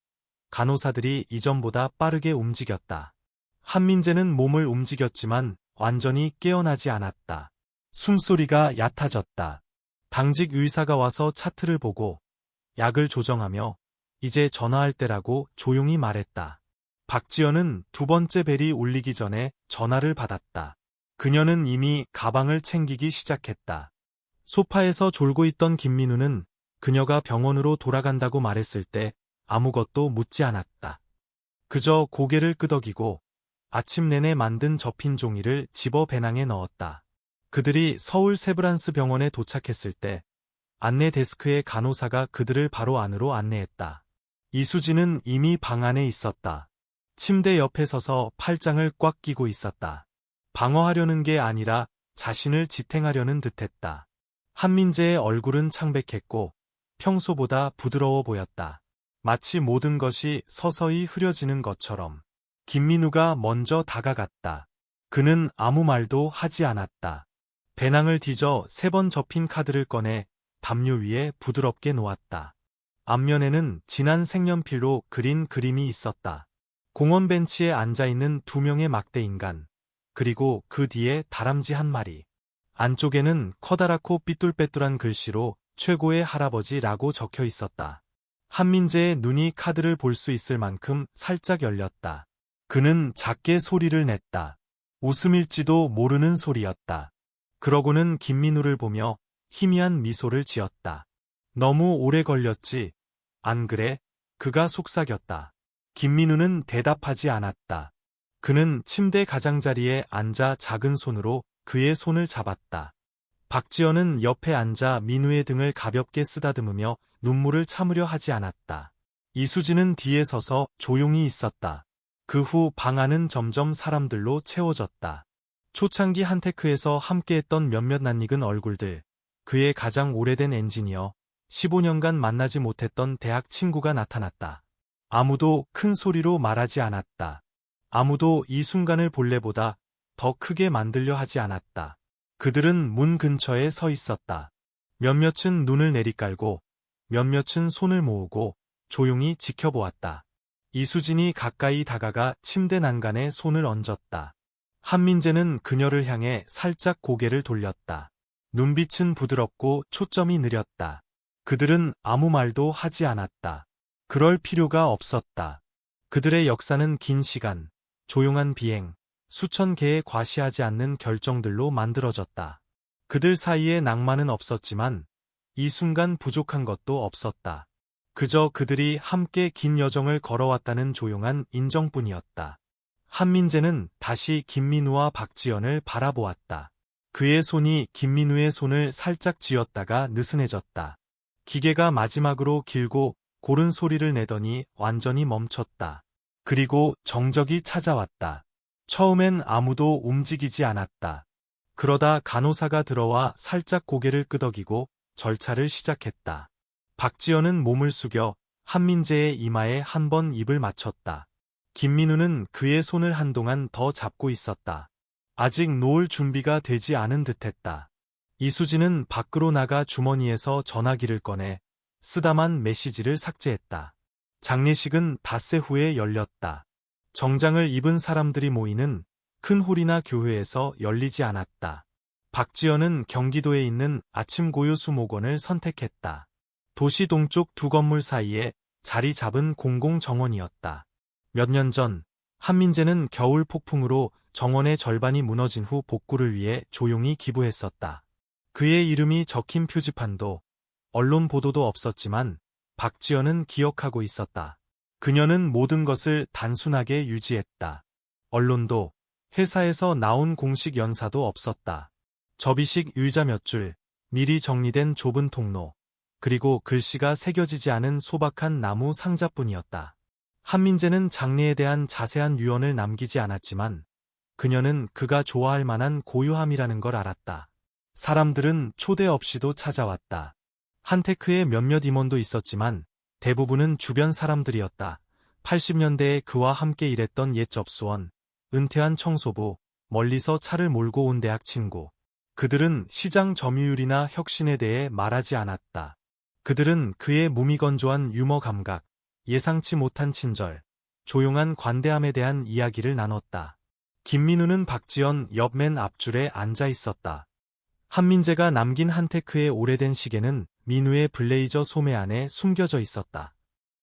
[SPEAKER 1] 간호사들이 이전보다 빠르게 움직였다. 한민재는 몸을 움직였지만 완전히 깨어나지 않았다. 숨소리가 얕아졌다. 당직 의사가 와서 차트를 보고 약을 조정하며 이제 전화할 때라고 조용히 말했다. 박지연은 두 번째 벨이 울리기 전에 전화를 받았다. 그녀는 이미 가방을 챙기기 시작했다. 소파에서 졸고 있던 김민우는 그녀가 병원으로 돌아간다고 말했을 때 아무것도 묻지 않았다. 그저 고개를 끄덕이고 아침 내내 만든 접힌 종이를 집어 배낭에 넣었다. 그들이 서울 세브란스 병원에 도착했을 때 안내 데스크의 간호사가 그들을 바로 안으로 안내했다. 이수진은 이미 방 안에 있었다. 침대 옆에 서서 팔짱을 꽉 끼고 있었다. 방어하려는 게 아니라 자신을 지탱하려는 듯했다. 한민재의 얼굴은 창백했고 평소보다 부드러워 보였다. 마치 모든 것이 서서히 흐려지는 것처럼. 김민우가 먼저 다가갔다. 그는 아무 말도 하지 않았다. 배낭을 뒤져 3번 접힌 카드를 꺼내 담요 위에 부드럽게 놓았다. 앞면에는 진한 색연필로 그린 그림이 있었다. 공원 벤치에 앉아있는 2명의 막대 인간, 그리고 그 뒤에 다람쥐 한 마리. 안쪽에는 커다랗고 삐뚤빼뚤한 글씨로 최고의 할아버지라고 적혀 있었다. 한민재의 눈이 카드를 볼 수 있을 만큼 살짝 열렸다. 그는 작게 소리를 냈다. 웃음일지도 모르는 소리였다. 그러고는 김민우를 보며 희미한 미소를 지었다. 너무 오래 걸렸지, 안 그래? 그가 속삭였다. 김민우는 대답하지 않았다. 그는 침대 가장자리에 앉아 작은 손으로 그의 손을 잡았다. 박지연은 옆에 앉아 민우의 등을 가볍게 쓰다듬으며 눈물을 참으려 하지 않았다. 이수진은 뒤에 서서 조용히 있었다. 그 후 방 안은 점점 사람들로 채워졌다. 초창기 한테크에서 함께했던 몇몇 낯익은 얼굴들, 그의 가장 오래된 엔지니어, 15년간 만나지 못했던 대학 친구가 나타났다. 아무도 큰 소리로 말하지 않았다. 아무도 이 순간을 본래보다 더 크게 만들려 하지 않았다. 그들은 문 근처에 서 있었다. 몇몇은 눈을 내리깔고 몇몇은 손을 모으고 조용히 지켜보았다. 이수진이 가까이 다가가 침대 난간에 손을 얹었다. 한민재는 그녀를 향해 살짝 고개를 돌렸다. 눈빛은 부드럽고 초점이 느렸다. 그들은 아무 말도 하지 않았다. 그럴 필요가 없었다. 그들의 역사는 긴 시간, 조용한 비행, 수천 개의 과시하지 않는 결정들로 만들어졌다. 그들 사이에 낭만은 없었지만 이 순간 부족한 것도 없었다. 그저 그들이 함께 긴 여정을 걸어왔다는 조용한 인정뿐이었다. 한민재는 다시 김민우와 박지연을 바라보았다. 그의 손이 김민우의 손을 살짝 쥐었다가 느슨해졌다. 기계가 마지막으로 길고 고른 소리를 내더니 완전히 멈췄다. 그리고 정적이 찾아왔다. 처음엔 아무도 움직이지 않았다. 그러다 간호사가 들어와 살짝 고개를 끄덕이고 절차를 시작했다. 박지연은 몸을 숙여 한민재의 이마에 한 번 입을 맞췄다. 김민우는 그의 손을 한동안 더 잡고 있었다. 아직 놓을 준비가 되지 않은 듯했다. 이수진은 밖으로 나가 주머니에서 전화기를 꺼내 쓰다만 메시지를 삭제했다. 장례식은 닷새 후에 열렸다. 정장을 입은 사람들이 모이는 큰 홀이나 교회에서 열리지 않았다. 박지연은 경기도에 있는 아침고요수목원을 선택했다. 도시 동쪽 두 건물 사이에 자리 잡은 공공정원이었다. 몇 년 전 한민재는 겨울 폭풍으로 정원의 절반이 무너진 후 복구를 위해 조용히 기부했었다. 그의 이름이 적힌 표지판도 언론 보도도 없었지만 박지연은 기억하고 있었다. 그녀는 모든 것을 단순하게 유지했다. 언론도 회사에서 나온 공식 연사도 없었다. 접이식 의자 몇 줄, 미리 정리된 좁은 통로, 그리고 글씨가 새겨지지 않은 소박한 나무 상자뿐이었다. 한민재는 장례에 대한 자세한 유언을 남기지 않았지만 그녀는 그가 좋아할 만한 고요함이라는 걸 알았다. 사람들은 초대 없이도 찾아왔다. 한테크에 몇몇 임원도 있었지만 대부분은 주변 사람들이었다. 80년대에 그와 함께 일했던 옛 접수원, 은퇴한 청소부, 멀리서 차를 몰고 온 대학 친구. 그들은 시장 점유율이나 혁신에 대해 말하지 않았다. 그들은 그의 무미건조한 유머 감각, 예상치 못한 친절, 조용한 관대함에 대한 이야기를 나눴다. 김민우는 박지연 옆 맨 앞줄에 앉아 있었다. 한민재가 남긴 한테크의 오래된 시계는 민우의 블레이저 소매 안에 숨겨져 있었다.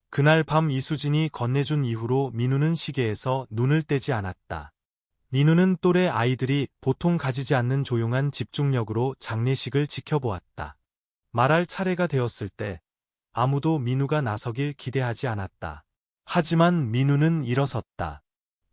[SPEAKER 1] 그날 밤 이수진이 건네준 이후로 민우는 시계에서 눈을 떼지 않았다. 민우는 또래 아이들이 보통 가지지 않는 조용한 집중력으로 장례식을 지켜보았다. 말할 차례가 되었을 때 아무도 민우가 나서길 기대하지 않았다. 하지만 민우는 일어섰다.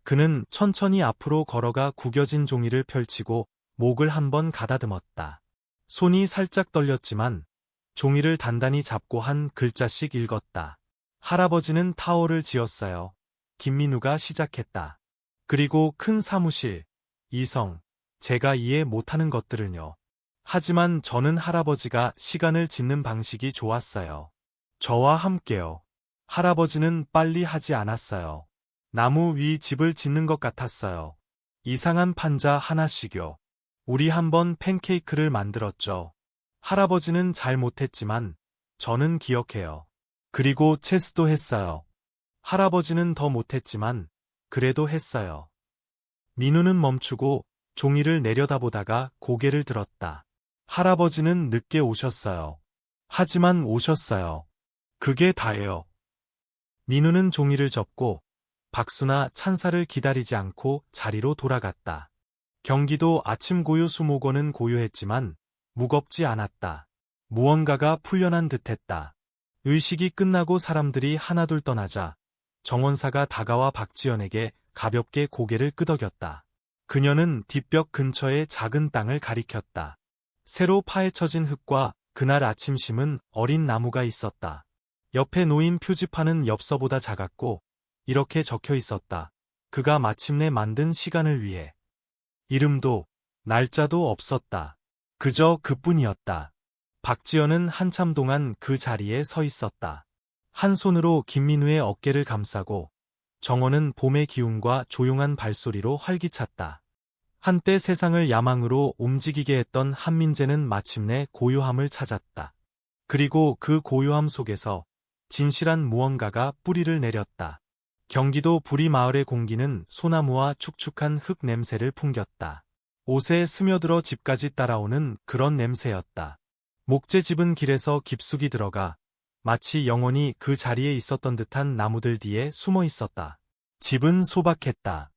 [SPEAKER 1] 그는 천천히 앞으로 걸어가 구겨진 종이를 펼치고 목을 한번 가다듬었다. 손이 살짝 떨렸지만 종이를 단단히 잡고 한 글자씩 읽었다. 할아버지는 타워를 지었어요. 김민우가 시작했다. 그리고 큰 사무실, 이성, 제가 이해 못하는 것들을요. 하지만 저는 할아버지가 시간을 짓는 방식이 좋았어요. 저와 함께요. 할아버지는 빨리 하지 않았어요. 나무 위 집을 짓는 것 같았어요. 이상한 판자 하나씩요. 우리 한번 팬케이크를 만들었죠. 할아버지는 잘 못했지만 저는 기억해요. 그리고 체스도 했어요. 할아버지는 더 못했지만 그래도 했어요. 민우는 멈추고 종이를 내려다보다가 고개를 들었다. 할아버지는 늦게 오셨어요. 하지만 오셨어요. 그게 다예요. 민우는 종이를 접고 박수나 찬사를 기다리지 않고 자리로 돌아갔다. 경기도 아침고요수목원은 고요했지만 무겁지 않았다. 무언가가 풀려난 듯했다. 의식이 끝나고 사람들이 하나둘 떠나자 정원사가 다가와 박지연에게 가볍게 고개를 끄덕였다. 그녀는 뒷벽 근처의 작은 땅을 가리켰다. 새로 파헤쳐진 흙과 그날 아침 심은 어린 나무가 있었다. 옆에 놓인 표지판은 엽서보다 작았고 이렇게 적혀 있었다. 그가 마침내 만든 시간을 위해. 이름도 날짜도 없었다. 그저 그뿐이었다. 박지연은 한참 동안 그 자리에 서 있었다. 한 손으로 김민우의 어깨를 감싸고 정원은 봄의 기운과 조용한 발소리로 활기찼다. 한때 세상을 야망으로 움직이게 했던 한민재는 마침내 고요함을 찾았다. 그리고 그 고요함 속에서 진실한 무언가가 뿌리를 내렸다. 경기도 부리마을의 공기는 소나무와 축축한 흙 냄새를 풍겼다. 옷에 스며들어 집까지 따라오는 그런 냄새였다. 목재집은 길에서 깊숙이 들어가 마치 영원히 그 자리에 있었던 듯한 나무들 뒤에 숨어 있었다. 집은 소박했다.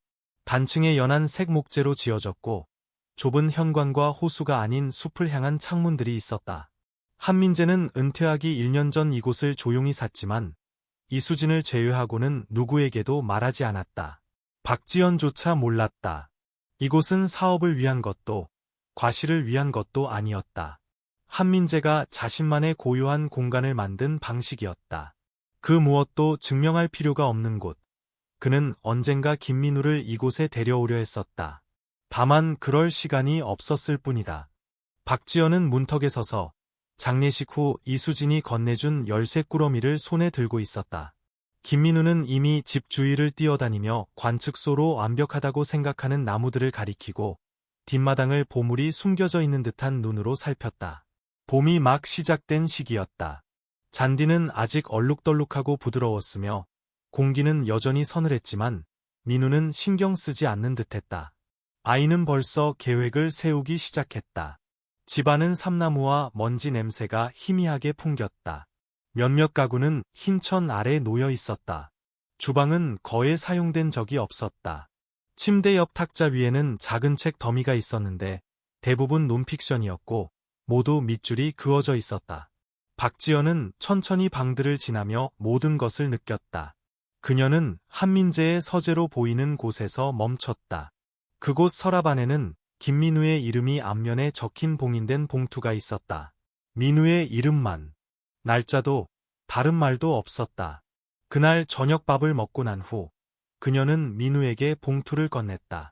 [SPEAKER 1] 단층에 연한 색 목재로 지어졌고 좁은 현관과 호수가 아닌 숲을 향한 창문들이 있었다. 한민재는 은퇴하기 1년 전 이곳을 조용히 샀지만 이수진을 제외하고는 누구에게도 말하지 않았다. 박지연조차 몰랐다. 이곳은 사업을 위한 것도 과실을 위한 것도 아니었다. 한민재가 자신만의 고요한 공간을 만든 방식이었다. 그 무엇도 증명할 필요가 없는 곳. 그는 언젠가 김민우를 이곳에 데려오려 했었다. 다만 그럴 시간이 없었을 뿐이다. 박지연은 문턱에 서서 장례식 후 이수진이 건네준 열쇠꾸러미를 손에 들고 있었다. 김민우는 이미 집 주위를 뛰어다니며 관측소로 완벽하다고 생각하는 나무들을 가리키고 뒷마당을 보물이 숨겨져 있는 듯한 눈으로 살폈다. 봄이 막 시작된 시기였다. 잔디는 아직 얼룩덜룩하고 부드러웠으며 공기는 여전히 서늘했지만 민우는 신경 쓰지 않는 듯했다. 아이는 벌써 계획을 세우기 시작했다. 집안은 삼나무와 먼지 냄새가 희미하게 풍겼다. 몇몇 가구는 흰 천 아래 놓여 있었다. 주방은 거의 사용된 적이 없었다. 침대 옆 탁자 위에는 작은 책 더미가 있었는데 대부분 논픽션이었고 모두 밑줄이 그어져 있었다. 박지연은 천천히 방들을 지나며 모든 것을 느꼈다. 그녀는 한민재의 서재로 보이는 곳에서 멈췄다. 그곳 서랍 안에는 김민우의 이름이 앞면에 적힌 봉인된 봉투가 있었다. 민우의 이름만. 날짜도 다른 말도 없었다. 그날 저녁밥을 먹고 난 후 그녀는 민우에게 봉투를 건넸다.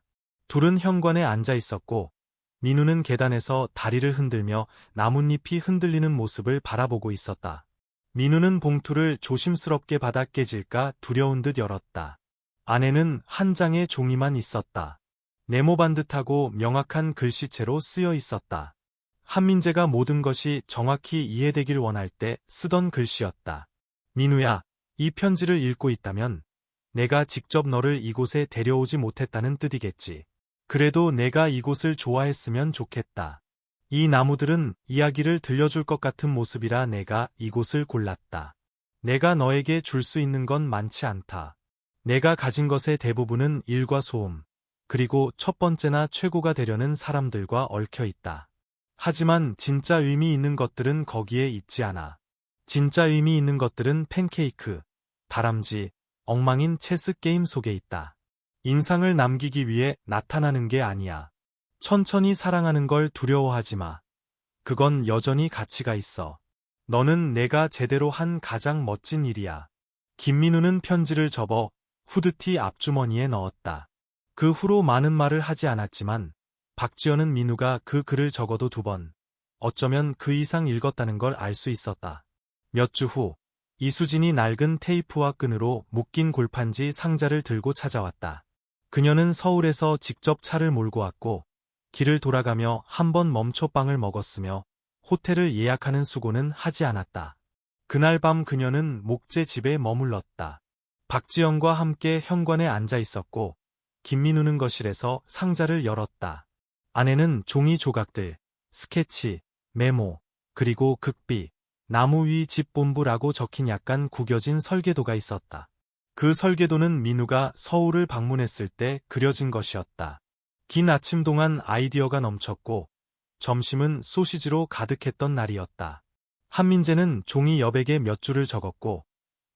[SPEAKER 1] 둘은 현관에 앉아 있었고 민우는 계단에서 다리를 흔들며 나뭇잎이 흔들리는 모습을 바라보고 있었다. 민우는 봉투를 조심스럽게 받아 깨질까 두려운 듯 열었다. 안에는 한 장의 종이만 있었다. 네모반듯하고 명확한 글씨체로 쓰여 있었다. 한민재가 모든 것이 정확히 이해되길 원할 때 쓰던 글씨였다. 민우야, 이 편지를 읽고 있다면 내가 직접 너를 이곳에 데려오지 못했다는 뜻이겠지. 그래도 내가 이곳을 좋아했으면 좋겠다. 이 나무들은 이야기를 들려줄 것 같은 모습이라 내가 이곳을 골랐다. 내가 너에게 줄 수 있는 건 많지 않다. 내가 가진 것의 대부분은 일과 소음, 그리고 첫 번째나 최고가 되려는 사람들과 얽혀 있다. 하지만 진짜 의미 있는 것들은 거기에 있지 않아. 진짜 의미 있는 것들은 팬케이크, 다람쥐, 엉망인 체스 게임 속에 있다. 인상을 남기기 위해 나타나는 게 아니야. 천천히 사랑하는 걸 두려워하지 마. 그건 여전히 가치가 있어. 너는 내가 제대로 한 가장 멋진 일이야. 김민우는 편지를 접어 후드티 앞주머니에 넣었다. 그 후로 많은 말을 하지 않았지만 박지연은 민우가 그 글을 적어도 2번, 어쩌면 그 이상 읽었다는 걸 알 수 있었다. 몇 주 후 이수진이 낡은 테이프와 끈으로 묶인 골판지 상자를 들고 찾아왔다. 그녀는 서울에서 직접 차를 몰고 왔고 길을 돌아가며 한 번 멈춰 빵을 먹었으며 호텔을 예약하는 수고는 하지 않았다. 그날 밤 그녀는 목재 집에 머물렀다. 박지연과 함께 현관에 앉아 있었고 김민우는 거실에서 상자를 열었다. 안에는 종이 조각들, 스케치, 메모, 그리고 극비, 나무 위 집본부라고 적힌 약간 구겨진 설계도가 있었다. 그 설계도는 민우가 서울을 방문했을 때 그려진 것이었다. 긴 아침 동안 아이디어가 넘쳤고 점심은 소시지로 가득했던 날이었다. 한민재는 종이 여백에 몇 줄을 적었고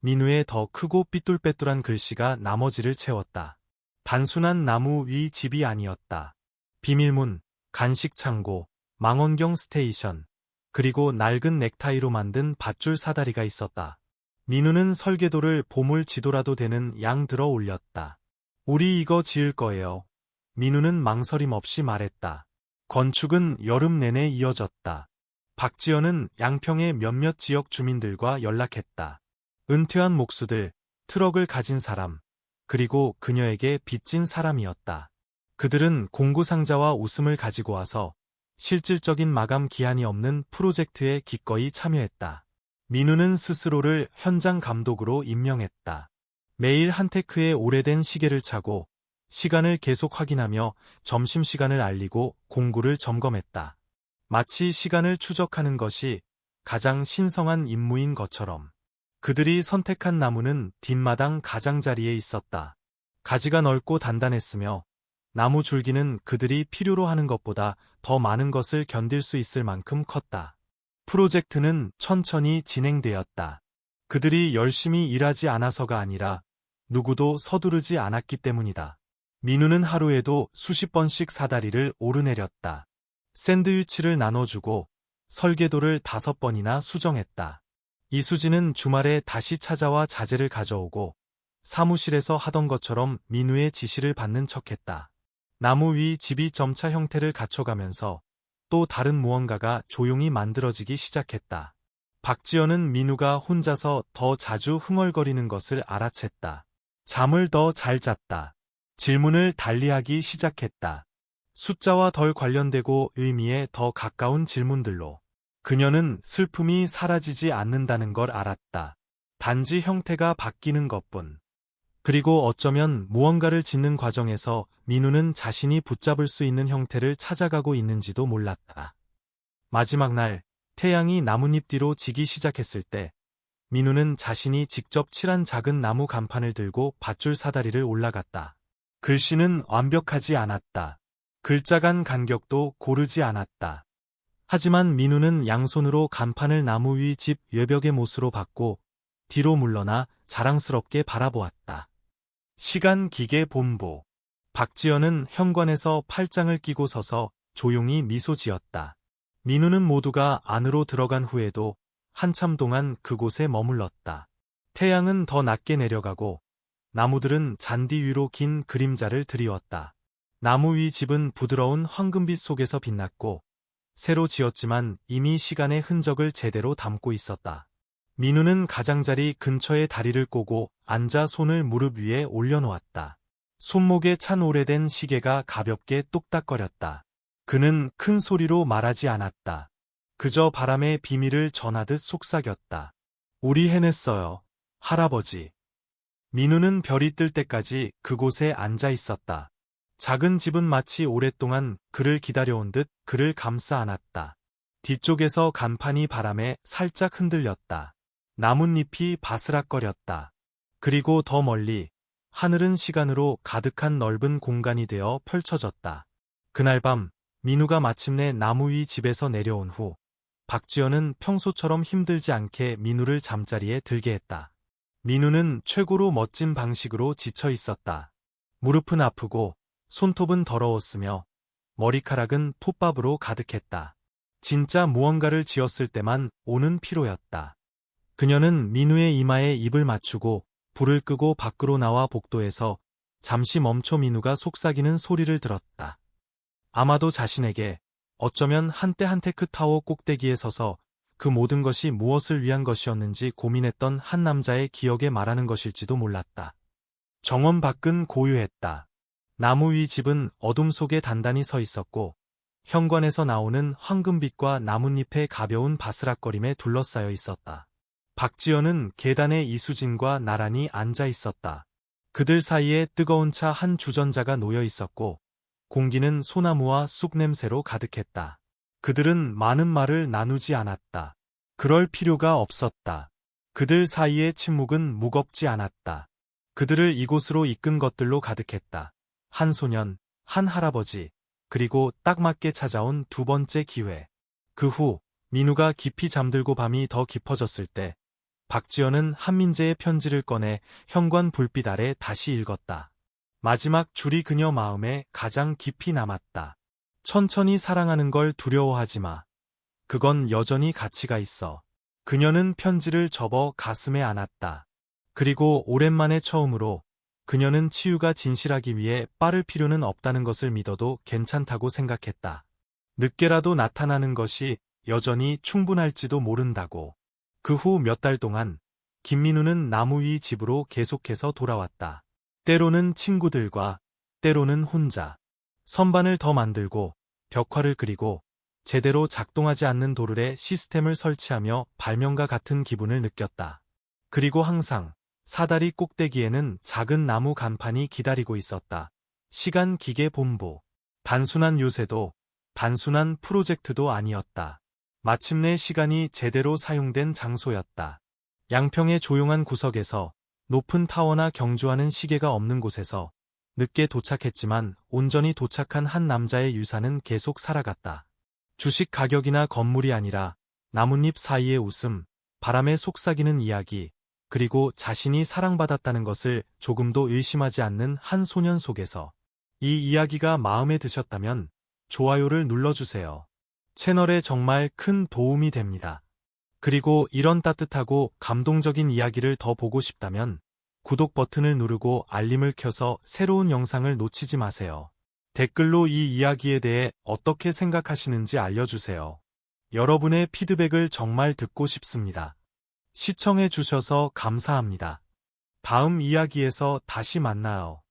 [SPEAKER 1] 민우의 더 크고 삐뚤빼뚤한 글씨가 나머지를 채웠다. 단순한 나무 위 집이 아니었다. 비밀문, 간식 창고, 망원경 스테이션, 그리고 낡은 넥타이로 만든 밧줄 사다리가 있었다. 민우는 설계도를 보물 지도라도 되는 양 들어 올렸다. 우리 이거 지을 거예요. 민우는 망설임 없이 말했다. 건축은 여름 내내 이어졌다. 박지연은 양평의 몇몇 지역 주민들과 연락했다. 은퇴한 목수들, 트럭을 가진 사람, 그리고 그녀에게 빚진 사람이었다. 그들은 공구상자와 웃음을 가지고 와서 실질적인 마감 기한이 없는 프로젝트에 기꺼이 참여했다. 민우는 스스로를 현장 감독으로 임명했다. 매일 한 테크의 오래된 시계를 차고 시간을 계속 확인하며 점심시간을 알리고 공구를 점검했다. 마치 시간을 추적하는 것이 가장 신성한 임무인 것처럼. 그들이 선택한 나무는 뒷마당 가장자리에 있었다. 가지가 넓고 단단했으며 나무 줄기는 그들이 필요로 하는 것보다 더 많은 것을 견딜 수 있을 만큼 컸다. 프로젝트는 천천히 진행되었다. 그들이 열심히 일하지 않아서가 아니라 누구도 서두르지 않았기 때문이다. 민우는 하루에도 수십 번씩 사다리를 오르내렸다. 샌드위치를 나눠주고 설계도를 5번이나 수정했다. 이수진은 주말에 다시 찾아와 자재를 가져오고 사무실에서 하던 것처럼 민우의 지시를 받는 척했다. 나무 위 집이 점차 형태를 갖춰가면서 또 다른 무언가가 조용히 만들어지기 시작했다. 박지연은 민우가 혼자서 더 자주 흥얼거리는 것을 알아챘다. 잠을 더 잘 잤다. 질문을 달리하기 시작했다. 숫자와 덜 관련되고 의미에 더 가까운 질문들로. 그녀는 슬픔이 사라지지 않는다는 걸 알았다. 단지 형태가 바뀌는 것뿐. 그리고 어쩌면 무언가를 짓는 과정에서 민우는 자신이 붙잡을 수 있는 형태를 찾아가고 있는지도 몰랐다. 마지막 날, 태양이 나뭇잎 뒤로 지기 시작했을 때 민우는 자신이 직접 칠한 작은 나무 간판을 들고 밧줄 사다리를 올라갔다. 글씨는 완벽하지 않았다. 글자 간 간격도 고르지 않았다. 하지만 민우는 양손으로 간판을 나무 위 집 외벽의 못으로 받고 뒤로 물러나 자랑스럽게 바라보았다. 시간 기계 본부. 박지연은 현관에서 팔짱을 끼고 서서 조용히 미소 지었다. 민우는 모두가 안으로 들어간 후에도 한참 동안 그곳에 머물렀다. 태양은 더 낮게 내려가고 나무들은 잔디 위로 긴 그림자를 드리웠다. 나무 위 집은 부드러운 황금빛 속에서 빛났고 새로 지었지만 이미 시간의 흔적을 제대로 담고 있었다. 민우는 가장자리 근처에 다리를 꼬고 앉아 손을 무릎 위에 올려놓았다. 손목에 찬 오래된 시계가 가볍게 똑딱거렸다. 그는 큰 소리로 말하지 않았다. 그저 바람의 비밀을 전하듯 속삭였다. 우리 해냈어요, 할아버지. 민우는 별이 뜰 때까지 그곳에 앉아 있었다. 작은 집은 마치 오랫동안 그를 기다려온 듯 그를 감싸 안았다. 뒤쪽에서 간판이 바람에 살짝 흔들렸다. 나뭇잎이 바스락거렸다. 그리고 더 멀리 하늘은 시간으로 가득한 넓은 공간이 되어 펼쳐졌다. 그날 밤 민우가 마침내 나무 위 집에서 내려온 후 박지연은 평소처럼 힘들지 않게 민우를 잠자리에 들게 했다. 민우는 최고로 멋진 방식으로 지쳐 있었다. 무릎은 아프고 손톱은 더러웠으며 머리카락은 톱밥으로 가득했다. 진짜 무언가를 지었을 때만 오는 피로였다. 그녀는 민우의 이마에 입을 맞추고 불을 끄고 밖으로 나와 복도에서 잠시 멈춰 민우가 속삭이는 소리를 들었다. 아마도 자신에게 어쩌면 한때 한테크타워 꼭대기에 서서 그 모든 것이 무엇을 위한 것이었는지 고민했던 한 남자의 기억에 말하는 것일지도 몰랐다. 정원 밖은 고요했다. 나무 위 집은 어둠 속에 단단히 서 있었고 현관에서 나오는 황금빛과 나뭇잎의 가벼운 바스락거림에 둘러싸여 있었다. 박지연은 계단에 이수진과 나란히 앉아 있었다. 그들 사이에 뜨거운 차 한 주전자가 놓여 있었고 공기는 소나무와 쑥 냄새로 가득했다. 그들은 많은 말을 나누지 않았다. 그럴 필요가 없었다. 그들 사이의 침묵은 무겁지 않았다. 그들을 이곳으로 이끈 것들로 가득했다. 한 소년, 한 할아버지, 그리고 딱 맞게 찾아온 두 번째 기회. 그 후 민우가 깊이 잠들고 밤이 더 깊어졌을 때 박지연은 한민재의 편지를 꺼내 현관 불빛 아래 다시 읽었다. 마지막 줄이 그녀 마음에 가장 깊이 남았다. 천천히 사랑하는 걸 두려워하지 마. 그건 여전히 가치가 있어. 그녀는 편지를 접어 가슴에 안았다. 그리고 오랜만에 처음으로 그녀는 치유가 진실하기 위해 빠를 필요는 없다는 것을 믿어도 괜찮다고 생각했다. 늦게라도 나타나는 것이 여전히 충분할지도 모른다고. 그 후 몇 달 동안 김민우는 나무 위 집으로 계속해서 돌아왔다. 때로는 친구들과, 때로는 혼자. 선반을 더 만들고, 벽화를 그리고, 제대로 작동하지 않는 도르래 시스템을 설치하며 발명가 같은 기분을 느꼈다. 그리고 항상 사다리 꼭대기에는 작은 나무 간판이 기다리고 있었다. 시간 기계 본부. 단순한 요새도, 단순한 프로젝트도 아니었다. 마침내 시간이 제대로 사용된 장소였다. 양평의 조용한 구석에서, 높은 타워나 경주하는 시계가 없는 곳에서 늦게 도착했지만 온전히 도착한 한 남자의 유산은 계속 살아갔다. 주식 가격이나 건물이 아니라 나뭇잎 사이의 웃음, 바람에 속삭이는 이야기, 그리고 자신이 사랑받았다는 것을 조금도 의심하지 않는 한 소년 속에서. 이 이야기가 마음에 드셨다면 좋아요를 눌러주세요. 채널에 정말 큰 도움이 됩니다. 그리고 이런 따뜻하고 감동적인 이야기를 더 보고 싶다면 구독 버튼을 누르고 알림을 켜서 새로운 영상을 놓치지 마세요. 댓글로 이 이야기에 대해 어떻게 생각하시는지 알려주세요. 여러분의 피드백을 정말 듣고 싶습니다. 시청해 주셔서 감사합니다. 다음 이야기에서 다시 만나요.